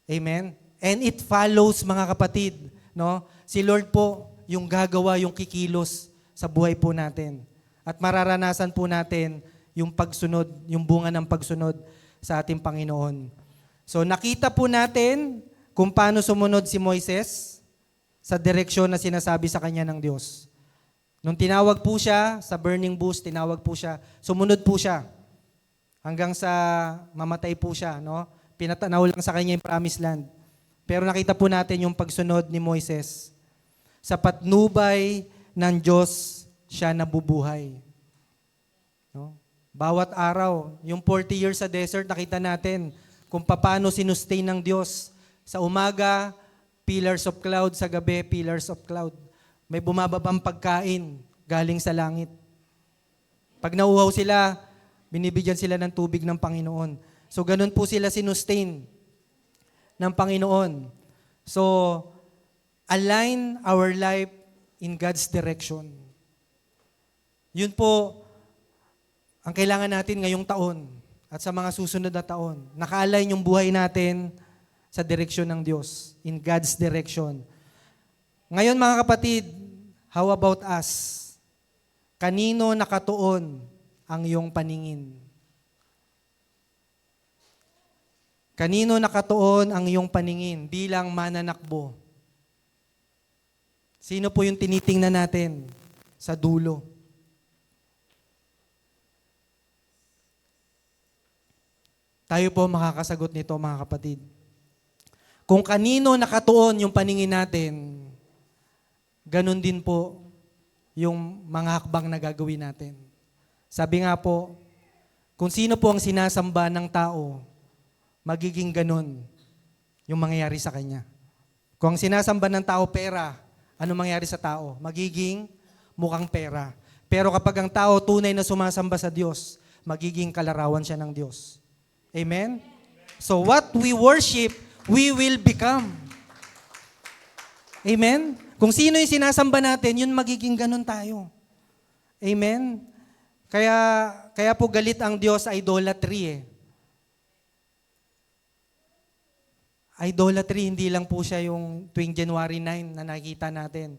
Amen? And it follows, mga kapatid, no? Si Lord po yung gagawa, yung kikilos sa buhay po natin. At mararanasan po natin yung pagsunod, yung bunga ng pagsunod sa ating Panginoon. So nakita po natin kung paano sumunod si Moises sa direksyon na sinasabi sa kanya ng Diyos. Nung tinawag po siya sa burning bush, tinawag po siya, sumunod po siya hanggang sa mamatay po siya, no? Pinatanaw lang sa kanya yung promised land. Pero nakita po natin yung pagsunod ni Moises. Sa patnubay ng Diyos, siya nabubuhay. No? Bawat araw, yung 40 years sa desert, nakita natin kung paano sinustain ng Diyos. Sa umaga, pillars of cloud, sa gabi, pillars of cloud. May bumababang pagkain galing sa langit. Pag nauhaw sila, binibigyan sila ng tubig ng Panginoon. So ganun po sila sinustain ng Panginoon. So, align our life in God's direction. Yun po ang kailangan natin ngayong taon at sa mga susunod na taon. Naka-align yung buhay natin sa direksyon ng Diyos, in God's direction. Ngayon mga kapatid, how about us? Kanino nakatuon ang iyong paningin? Kanino nakatuon ang iyong paningin bilang mananakbo? Sino po yung tinitingnan natin sa dulo? Tayo po makakasagot nito, mga kapatid. Kung kanino nakatuon yung paningin natin, ganun din po yung mga hakbang na gagawin natin. Sabi nga po, kung sino po ang sinasamba ng tao, magiging ganun yung mangyayari sa kanya. Kung ang sinasamba ng tao pera, ano mangyayari sa tao? Magiging mukhang pera. Pero kapag ang tao tunay na sumasamba sa Diyos, magiging kalarawan siya ng Diyos. Amen? So what we worship, we will become. Amen? Kung sino yung sinasamba natin, yun magiging ganun tayo. Amen? Kaya po galit ang Diyos sa idolatry eh. Idolatry, hindi lang po siya yung tuwing January 9 na nakikita natin.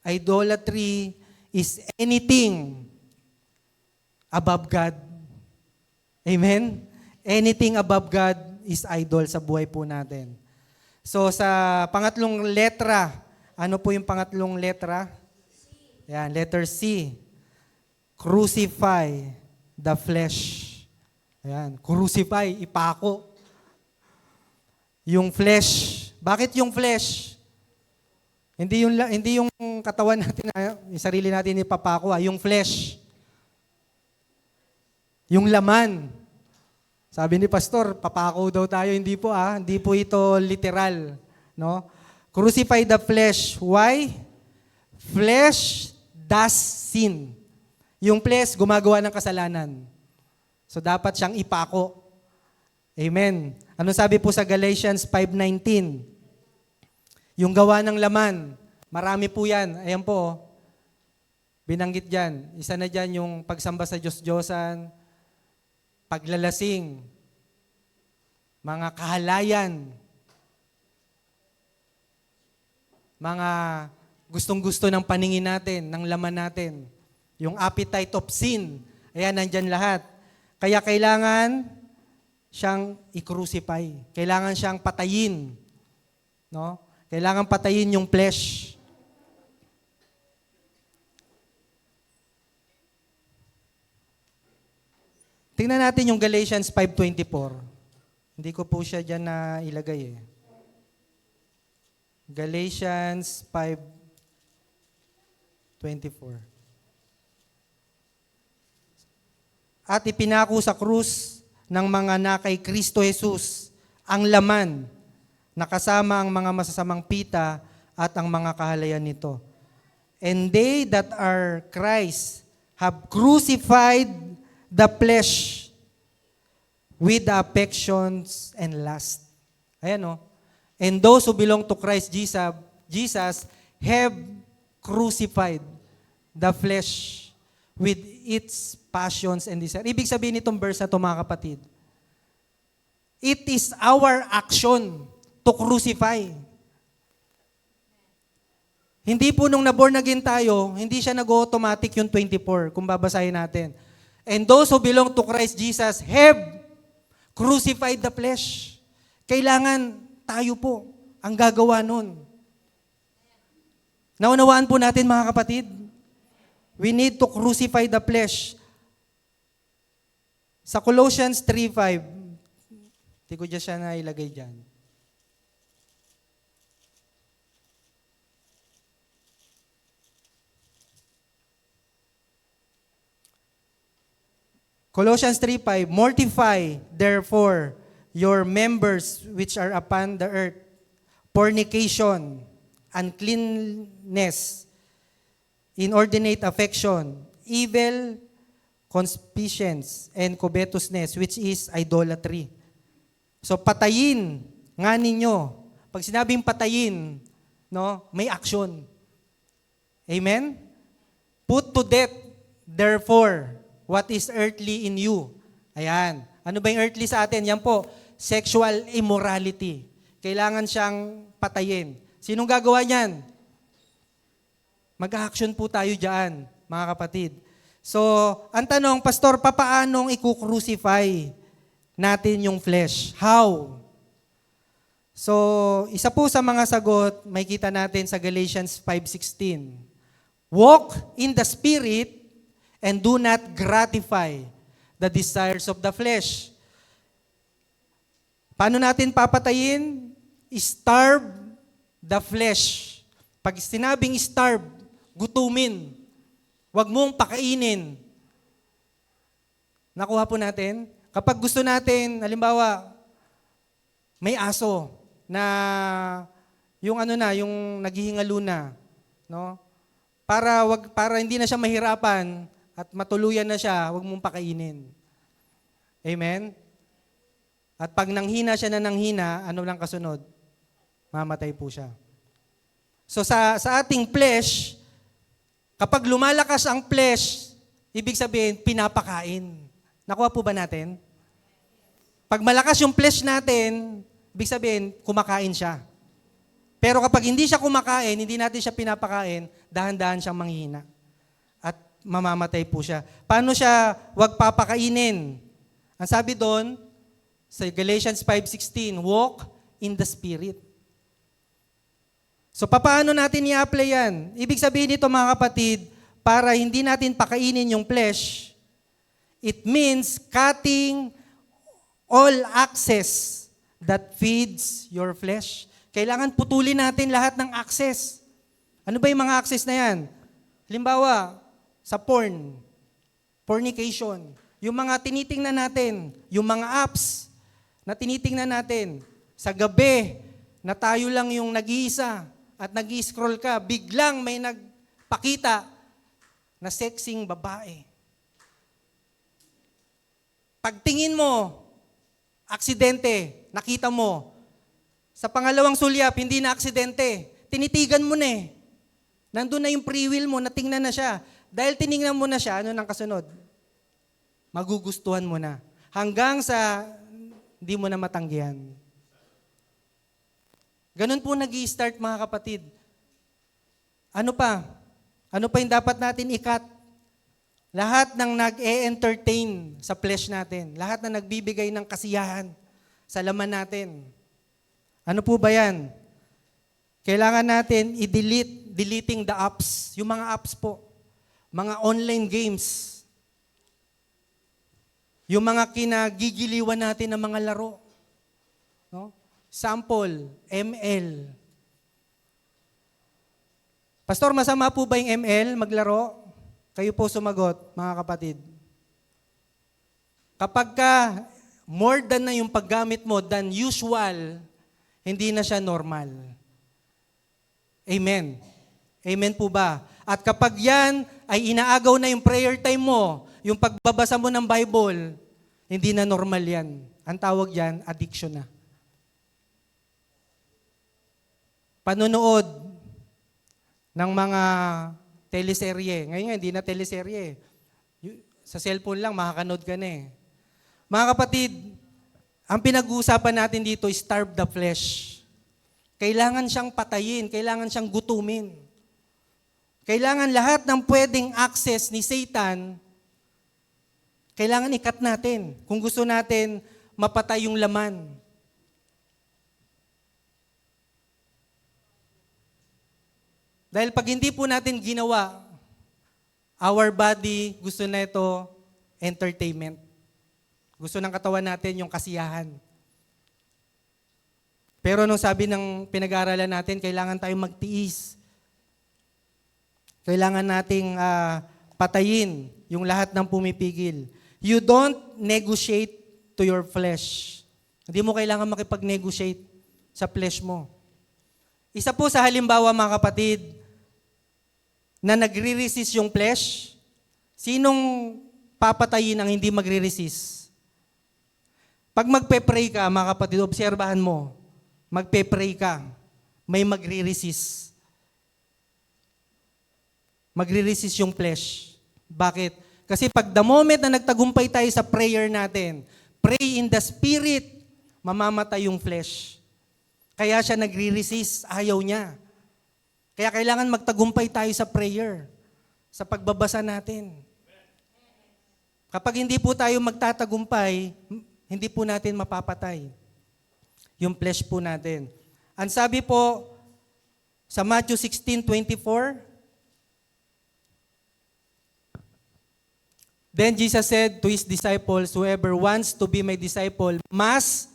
Idolatry is anything above God. Amen? Anything above God is idol sa buhay po natin. So sa pangatlong letra, ano po yung pangatlong letra? Yan, letter C. Crucify the flesh. Ayan, crucify, ipako. Yung flesh. Bakit yung flesh? Hindi yung katawan natin, yung sarili natin ipapako, yung flesh. Yung laman. Sabi ni pastor, papako daw tayo, hindi po hindi po ito literal, no? Crucify the flesh. Why? Flesh does sin. Yung flesh gumagawa ng kasalanan. So dapat siyang ipako. Amen. Ano sabi po sa Galatians 5:19? Yung gawa ng laman, Marami po yan. Ayan po, binanggit dyan. Isa na dyan yung pagsamba sa Diyos-Diyosan, paglalasing, mga kahalayan, mga gustong-gusto ng paningin natin, ng laman natin, yung appetite of sin. Ayan, nandyan lahat. Kaya kailangan siyang i-crucify. Kailangan siyang patayin. No? Kailangan patayin yung flesh. Tingnan natin yung Galatians 5:24. Hindi ko po siya dyan na ilagay eh. Galatians 5:24. At ipinako sa krus ng mga na kay Kristo Jesus ang laman na kasama ang mga masasamang pita at ang mga kahalayan nito. And they that are Christ have crucified the flesh with the affections and lust. Ayan o. And those who belong to Christ Jesus have crucified the flesh with its passions and desire. Ibig sabihin nitong verse na ito, mga kapatid, it is our action to crucify. Hindi po nung naborn again tayo, hindi siya nag-automatic yung 24, kung babasahin natin. And those who belong to Christ Jesus have crucified the flesh. Kailangan tayo po ang gagawa nun. Naunawaan po natin, mga kapatid, we need to crucify the flesh. Sa Colossians 3:5, hindi ko dyan siya na ilagay dyan. Colossians 3:5, mortify therefore your members which are upon the earth, fornication, uncleanness, inordinate affection, evil concupiscence, and covetousness, which is idolatry. So patayin nga ninyo. Pag sinabing patayin, no, may action. Amen? Put to death, therefore, what is earthly in you. Ayan. Ano ba yung earthly sa atin? Yan po, sexual immorality. Kailangan siyang patayin. Sinong gagawa niyan? Mag-action po tayo dyan, mga kapatid. So, ang tanong, Pastor, papaanong i-crucify natin yung flesh? How? So, isa po sa mga sagot, may kita natin sa Galatians 5:16. Walk in the Spirit and do not gratify the desires of the flesh. Paano natin papatayin? Starve the flesh. Pag sinabing starve, gutumin. Huwag mong pakainin. Nakuha po natin? Kapag gusto natin, halimbawa, may aso na yung yung naghihingalo na, no? Para hindi na siya mahirapan at matuluyan na siya, huwag mong pakainin. Amen? At pag nanghina siya na nanghina, ano lang kasunod? Mamatay po siya. So sa ating flesh, kapag lumalakas ang flesh, ibig sabihin, pinapakain. Nakuha po ba natin? Pag malakas yung flesh natin, ibig sabihin, kumakain siya. Pero kapag hindi siya kumakain, hindi natin siya pinapakain, dahan-dahan siyang manghihina. At mamamatay po siya. Paano siya wag papakainin? Ang sabi doon, sa Galatians 5:16, walk in the Spirit. So, paano natin i-apply yan? Ibig sabihin nito, mga kapatid, para hindi natin pakainin yung flesh, it means cutting all access that feeds your flesh. Kailangan putulin natin lahat ng access. Ano ba yung mga access na yan? Halimbawa, sa fornication, yung mga tinitingnan natin, yung mga apps na tinitingnan natin, sa gabi, na tayo lang yung nag-iisa, at nag-scroll ka, biglang may nagpakita na sexing babae. Pagtingin mo, aksidente, nakita mo. Sa pangalawang sulyap, hindi na aksidente. Tinitigan mo na eh. Nandun na yung free will mo, natingnan na siya. Dahil tiningnan mo na siya, ano nang kasunod? Magugustuhan mo na. Hanggang sa hindi mo na matanggihan. Ganun po nag-i-start mga kapatid. Ano pa? Ano pa yung dapat natin ikat? Lahat ng nag-e-entertain sa flesh natin. Lahat na nagbibigay ng kasiyahan sa laman natin. Ano po ba yan? Kailangan natin deleting the apps. Yung mga apps po. Mga online games. Yung mga kinagigiliwan natin ng mga laro. No? Sample, ML. Pastor, masama po ba yung ML, maglaro? Kayo po sumagot, mga kapatid. Kapag ka more than na yung paggamit mo than usual, hindi na siya normal. Amen. Amen po ba? At kapag yan ay inaagaw na yung prayer time mo, yung pagbabasa mo ng Bible, hindi na normal yan. Ang tawag yan, addiction na. Panonood ng mga teleserye. Ngayon nga, hindi na teleserye. Sa cellphone lang, makakanood ka na eh. Mga kapatid, ang pinag-uusapan natin dito is starve the flesh. Kailangan siyang patayin, kailangan siyang gutumin. Kailangan lahat ng pwedeng access ni Satan, kailangan ikat natin kung gusto natin mapatay yung laman. Dahil pag hindi po natin ginawa, our body gusto na ito entertainment. Gusto ng katawan natin yung kasiyahan. Pero nung sabi ng pinag-aaralan natin, kailangan tayong magtiis. Kailangan nating patayin yung lahat ng pumipigil. You don't negotiate to your flesh. Hindi mo kailangan makipag-negotiate sa flesh mo. Isa po sa halimbawa, mga kapatid, na nagre-resist yung flesh, sinong papatayin ang hindi magre-resist? Pag magpe-pray ka, mga kapatid, obserbahan mo, magpe-pray ka, may magre-resist. Magre-resist yung flesh. Bakit? Kasi pag the moment na nagtagumpay tayo sa prayer natin, pray in the spirit, mamamatay yung flesh. Kaya siya nagre-resist, ayaw niya. Kaya kailangan magtagumpay tayo sa prayer, sa pagbabasa natin. Kapag hindi po tayo magtatagumpay, hindi po natin mapapatay yung flesh po natin. Ang sabi po sa Matthew 16:24, then Jesus said to His disciples, whoever wants to be my disciple must,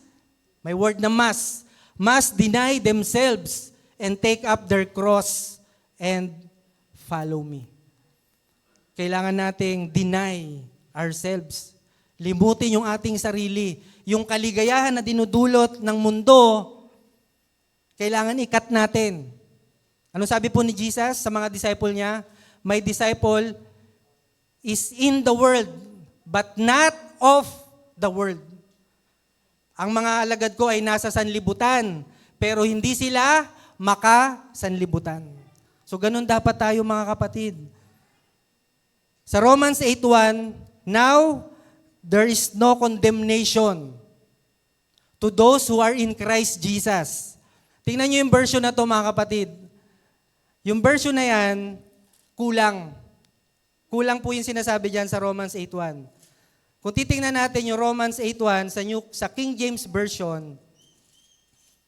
may word na must deny themselves and take up their cross and follow me. Kailangan nating deny ourselves. Limutin yung ating sarili. Yung kaligayahan na dinudulot ng mundo, kailangan ikat natin. Ano sabi po ni Jesus sa mga disciple niya? My disciple is in the world, but not of the world. Ang mga alagad ko ay nasa sanlibutan, pero hindi sila makasanlibutan. So ganun dapat tayo, mga kapatid. Sa Romans 8:1, now there is no condemnation to those who are in Christ Jesus. Tingnan niyo yung version na to, mga kapatid. Yung version na yan, kulang. Kulang po yung sinasabi dyan sa Romans 8:1. Kung titingnan natin yung Romans 8:1 sa King James Version,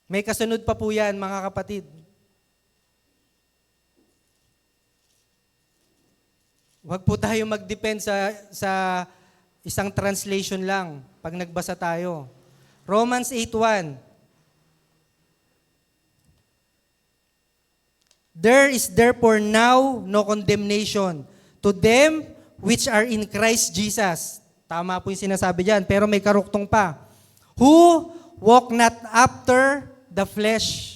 may kasunod pa po yan, mga kapatid. Huwag po tayo mag-depend sa isang translation lang pag nagbasa tayo. Romans 8:1. There is therefore now no condemnation to them which are in Christ Jesus. Tama po yung sinasabi dyan, pero may karuktong pa. Who walk not after the flesh,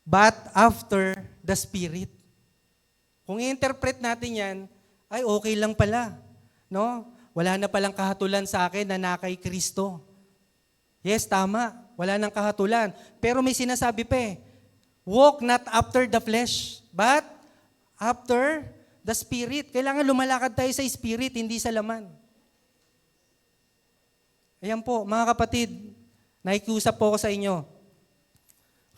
but after the Spirit. Kung i-interpret natin yan, ay okay lang pala. No? Wala na palang kahatulan sa akin na nakay Kristo. Yes, tama. wala nang kahatulan. Pero may sinasabi pa eh, walk not after the flesh, but after the Spirit. Kailangan lumalakad tayo sa Spirit, hindi sa laman. Ayan po, mga kapatid, nakikiusap po ako sa inyo.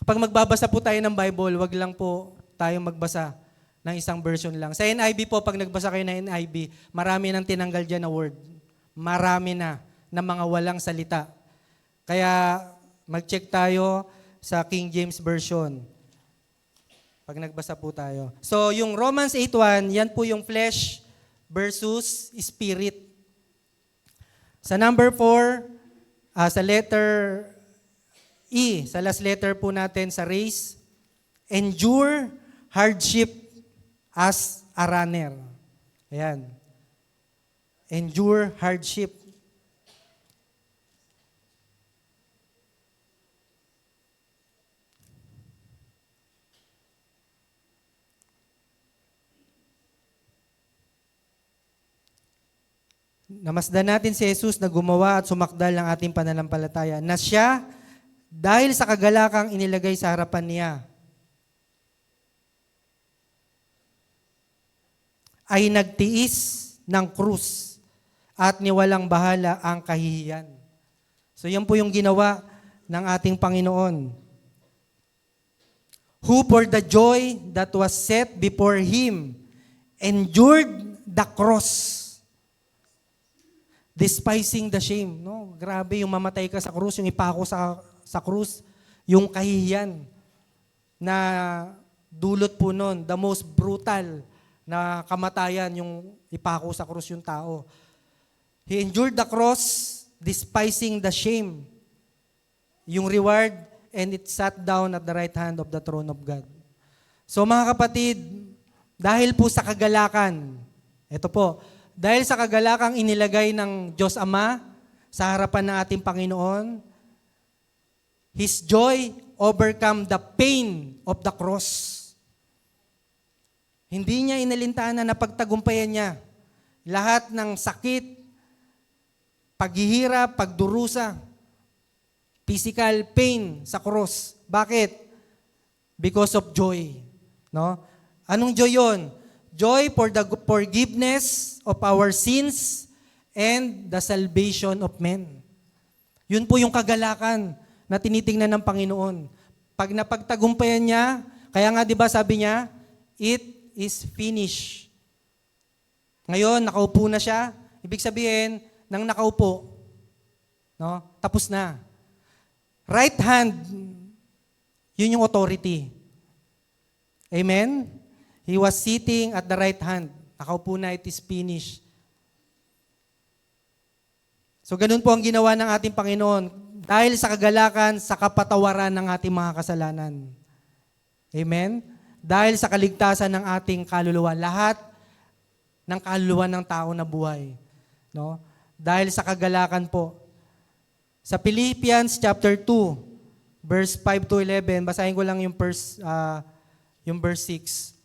Kapag magbabasa po tayo ng Bible, wag lang po tayong magbasa ng isang version lang. Sa NIV po, pag nagbasa kayo ng NIV, marami nang tinanggal dyan na word. Marami na mga walang salita. Kaya mag-check tayo sa King James Version. Pag nagbasa po tayo. So, yung Romans 8:1, yan po yung flesh versus spirit. Sa number 4, sa letter E, sa last letter po natin sa race, endure hardship as a runner. Ayan. Endure hardship. Namasdan natin si Jesus na gumawa at sumakdal ng ating pananampalataya, na siya, dahil sa kagalakang inilagay sa harapan niya, ay nagtiis ng krus at niwalang bahala ang kahihiyan. So yan po yung ginawa ng ating Panginoon, who for the joy that was set before Him endured the cross, despising the shame. No? Grabe yung mamatay ka sa krus, yung ipako sa krus, yung kahihiyan na dulot po nun, the most brutal na kamatayan, yung ipako sa krus yung tao. He endured the cross, despising the shame, yung reward, and it sat down at the right hand of the throne of God. So mga kapatid, dahil po sa kagalakan, ito po, dahil sa kagalakang inilagay ng Diyos Ama sa harapan ng ating Panginoon, His joy overcome the pain of the cross. Hindi niya inalintahan na napagtagumpayan niya lahat ng sakit, paghihirap, pagdurusa, physical pain sa cross. Bakit? Because of joy. No? Anong joy yon? Joy for the forgiveness of our sins and the salvation of men. Yun po yung kagalakan na tinitingnan ng Panginoon. Pag napagtagumpayan niya, kaya nga 'di ba sabi niya, it is finished. Ngayon, nakaupo na siya. Ibig sabihin, nang nakaupo, no? Tapos na. Right hand, yun yung authority. Amen? He was sitting at the right hand. Nakaupo na, it is finished. So ganun po ang ginawa ng ating Panginoon dahil sa kagalakan, sa kapatawaran ng ating mga kasalanan. Amen? Dahil sa kaligtasan ng ating kaluluwa, lahat ng kaluluwa ng tao na buhay. No? Dahil sa kagalakan po. Sa Philippians chapter 2, verse 5 to 11, basahin ko lang yung verse 6.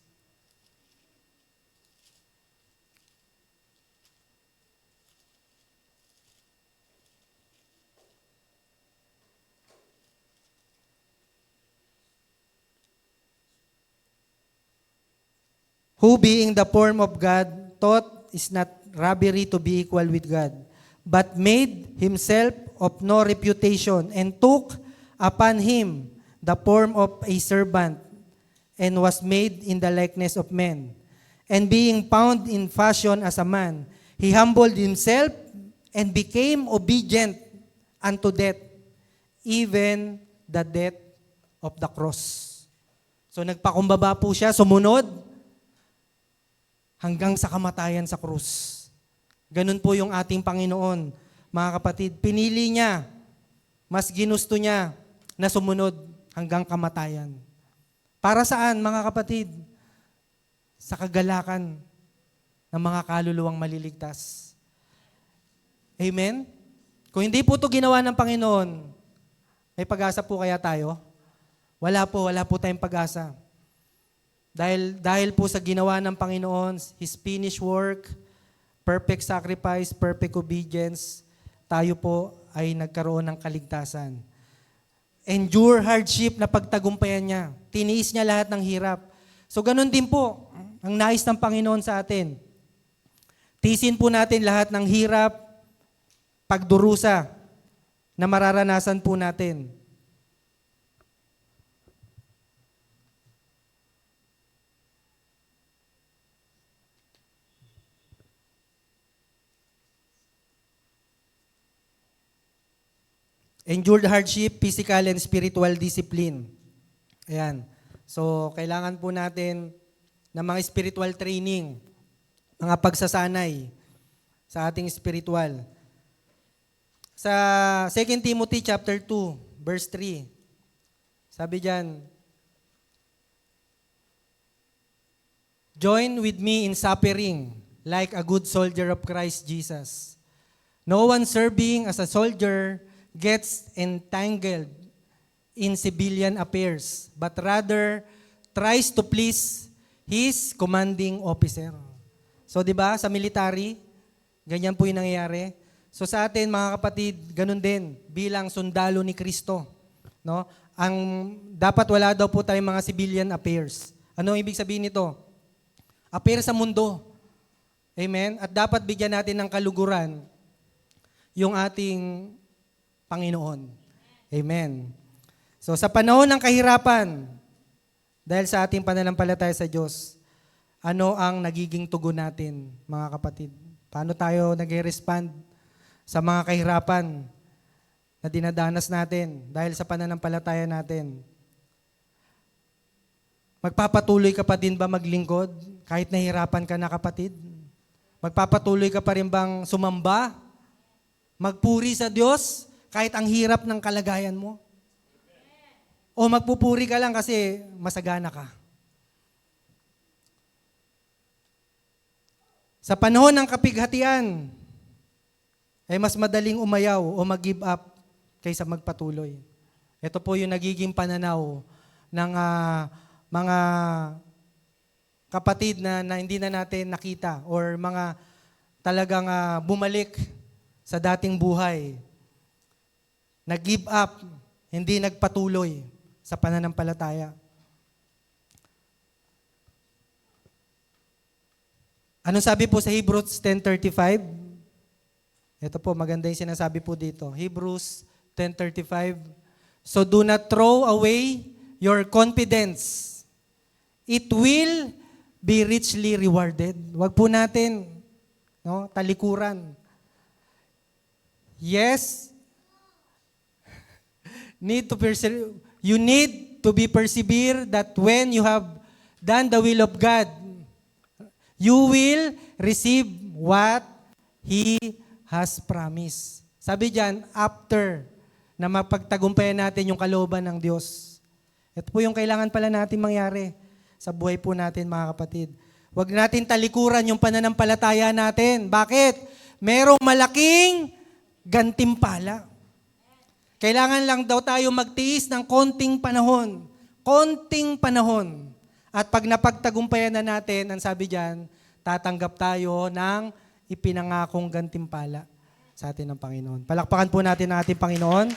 Who being the form of God, thought is not robbery to be equal with God, but made himself of no reputation, and took upon him the form of a servant, and was made in the likeness of men. And being found in fashion as a man, he humbled himself and became obedient unto death, even the death of the cross. So nagpakumbaba po siya, sumunod, hanggang sa kamatayan sa krus. Ganun po yung ating Panginoon. Mga kapatid, pinili niya, mas ginusto niya na sumunod hanggang kamatayan. Para saan, mga kapatid? Sa kagalakan ng mga kaluluwang maliligtas. Amen? Kung hindi po ito ginawa ng Panginoon, may pag-asa po kaya tayo? Wala po tayong pag-asa. Dahil po sa ginawa ng Panginoon, His finished work, perfect sacrifice, perfect obedience, tayo po ay nagkaroon ng kaligtasan. endure hardship na pagtagumpayan niya. Tiniis niya lahat ng hirap. So ganun din po ang nais ng Panginoon sa atin. Tiisin po natin lahat ng hirap, pagdurusa na mararanasan po natin. Endured hardship, physical and spiritual discipline. Ayan. So, kailangan po natin ng mga spiritual training, mga pagsasanay sa ating spiritual. Sa 2 Timothy chapter 2, verse 3, sabi diyan, join with me in suffering like a good soldier of Christ Jesus. No one serving as a soldier gets entangled in civilian affairs, but rather tries to please his commanding officer. So, di ba, sa military, ganyan po yung nangyayari. So, sa atin, mga kapatid, ganun din, bilang sundalo ni Kristo. No? Dapat wala daw po tayong mga civilian affairs. Ano ang ibig sabihin nito? Affairs sa mundo. Amen? At dapat bigyan natin ng kaluguran yung ating Panginoon. Amen. So sa panahon ng kahirapan, dahil sa ating pananampalataya sa Diyos, ano ang nagiging tugon natin, mga kapatid? Paano tayo nag-respond sa mga kahirapan na dinadanas natin dahil sa pananampalataya natin? Magpapatuloy ka pa din ba maglingkod kahit nahirapan ka na, kapatid? Magpapatuloy ka pa rin bang sumamba? Magpuri sa Diyos kahit ang hirap ng kalagayan mo? O magpupuri ka lang kasi masagana ka? Sa panahon ng kapighatian, ay mas madaling umayaw o mag-give up kaysa magpatuloy. Ito po yung nagiging pananaw ng mga kapatid na hindi na natin nakita or mga talagang bumalik sa dating buhay. Nag-give up, hindi nagpatuloy sa pananampalataya. Ano sabi po sa Hebrews 10:35? Ito po, maganda yung sinasabi po dito. Hebrews 10:35. So do not throw away your confidence. It will be richly rewarded. Huwag po natin talikuran. Yes, you need to be persevere that when you have done the will of God, you will receive what He has promised. Sabi diyan, after na mapagtagumpayan natin yung kalooban ng Diyos. Ito po yung kailangan pala natin mangyari sa buhay po natin, mga kapatid. Huwag natin talikuran yung pananampalataya natin. Bakit? Merong malaking gantimpala. Kailangan lang daw tayo magtiis ng konting panahon. Konting panahon. At pag napagtagumpayan na natin, ang sabi diyan, tatanggap tayo ng ipinangakong gantimpala sa atin ng Panginoon. Palakpakan po natin ang ating Panginoon.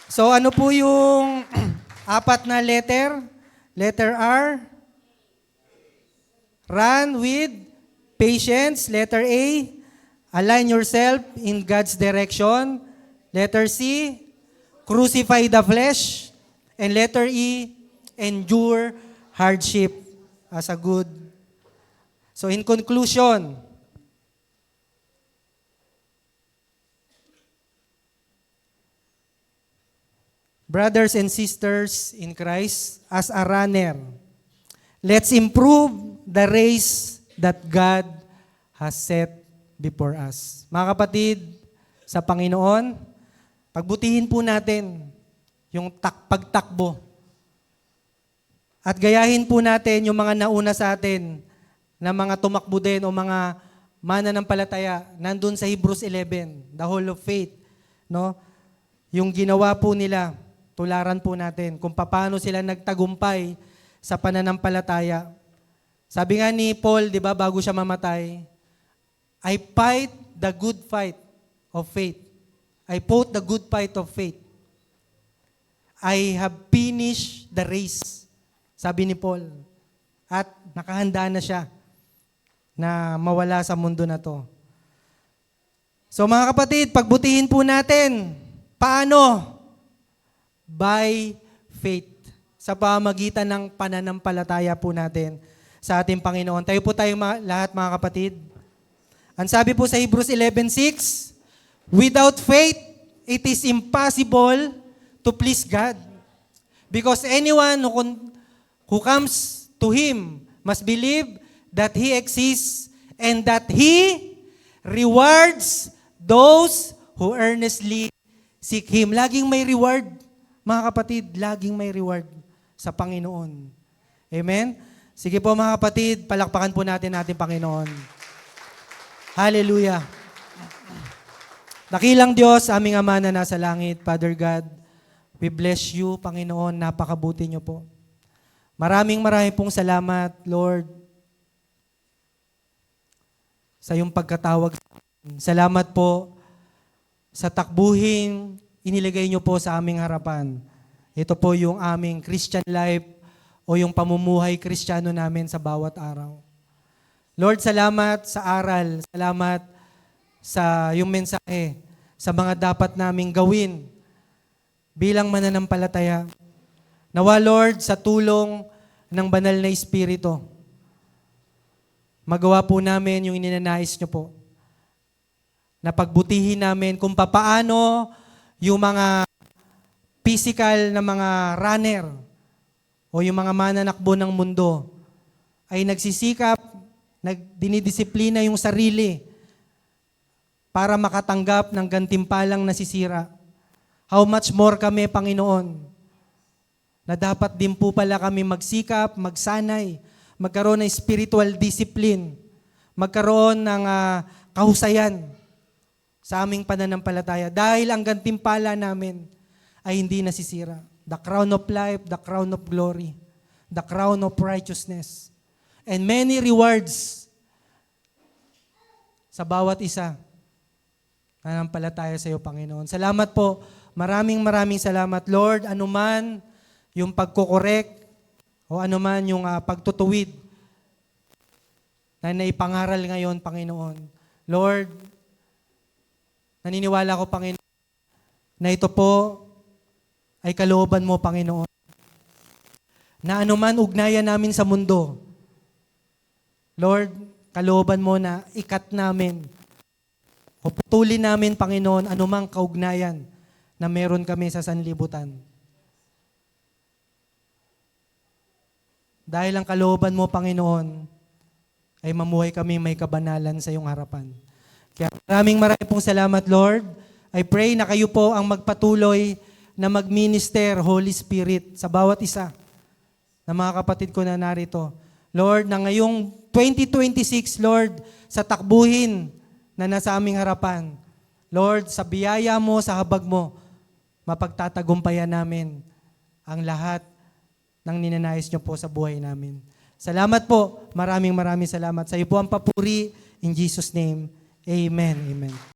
So ano po yung apat na letter? Letter R. Run with patience. Letter A. Align yourself in God's direction. Letter C. Crucify the flesh. And letter E. Endure hardship as a good. So in conclusion, brothers and sisters in Christ, as a runner, let's improve the race that God has set before us. Mga kapatid, sa Panginoon, pagbutihin po natin yung pagtakbo. At gayahin po natin yung mga nauna sa atin na mga tumakbo din o mga mananampalataya nandun sa Hebrews 11, the Hall of Faith. No? Yung ginawa po nila, tularan po natin kung paano sila nagtagumpay sa pananampalataya. Sabi nga ni Paul, di ba, bago siya mamatay, I fight the good fight of faith. I fought the good fight of faith. I have finished the race. Sabi ni Paul. At nakahanda na siya na mawala sa mundo na to. So mga kapatid, pagbutihin po natin. Paano? By faith. Sa pamagitan ng pananampalataya po natin sa ating Panginoon. Tayo po tayong lahat mga kapatid. Ang sabi po sa Hebrews 11:6, without faith, it is impossible to please God. Because anyone who comes to Him must believe that He exists and that He rewards those who earnestly seek Him. Laging may reward, mga kapatid, laging may reward sa Panginoon. Amen? Sige po mga kapatid, palakpakan po natin ating Panginoon. Hallelujah. Dakilang Diyos, aming Ama na nasa langit, Father God, we bless you, Panginoon, napakabuti niyo po. Maraming pong salamat, Lord, sa iyong pagkatawag. Salamat po sa takbuhin inilagay niyo po sa aming harapan. Ito po yung aming Christian life o yung pamumuhay Kristiyano namin sa bawat araw. Lord, salamat sa aral. Salamat sa yung mensahe, sa mga dapat naming gawin bilang mananampalataya. Nawa, Lord, sa tulong ng banal na Espiritu, magawa po namin yung ininanais niyo po. Na pagbutihin namin kung papaano yung mga physical na mga runner o yung mga mananakbo ng mundo ay nagsisikap, dinidisiplina yung sarili para makatanggap ng gantimpalang nasisira. How much more kami, Panginoon, na dapat din po pala kami magsikap, magsanay, magkaroon ng spiritual discipline, magkaroon ng kahusayan sa aming pananampalataya dahil ang gantimpala namin ay hindi nasisira. The crown of life, the crown of glory, the crown of righteousness, and many rewards sa bawat isa na nampalataya sa iyo, Panginoon. Salamat po. Maraming salamat, Lord. Anuman yung pagkokorek o anuman yung pagtutuwid na naipangaral ngayon, Panginoon. Lord, naniniwala ko, Panginoon, na ito po ay kalooban mo, Panginoon. Na anuman ugnayan namin sa mundo, Lord, kalooban mo na ikat namin o putulin namin, Panginoon, anumang kaugnayan na meron kami sa sanlibutan. Dahil ang kalooban mo, Panginoon, ay mamuhay kami may kabanalan sa iyong harapan. Kaya maraming pong salamat, Lord. I pray na kayo po ang magpatuloy na mag-minister, Holy Spirit, sa bawat isa na mga kapatid ko na narito. Lord, na ngayong 2026, Lord, sa takbuhin na nasa aming harapan, Lord, sa biyaya mo, sa habag mo, mapagtatagumpayan namin ang lahat ng ninanais niyo po sa buhay namin. Salamat po. Maraming salamat. Sa iyo po ang papuri. In Jesus' name, amen. Amen.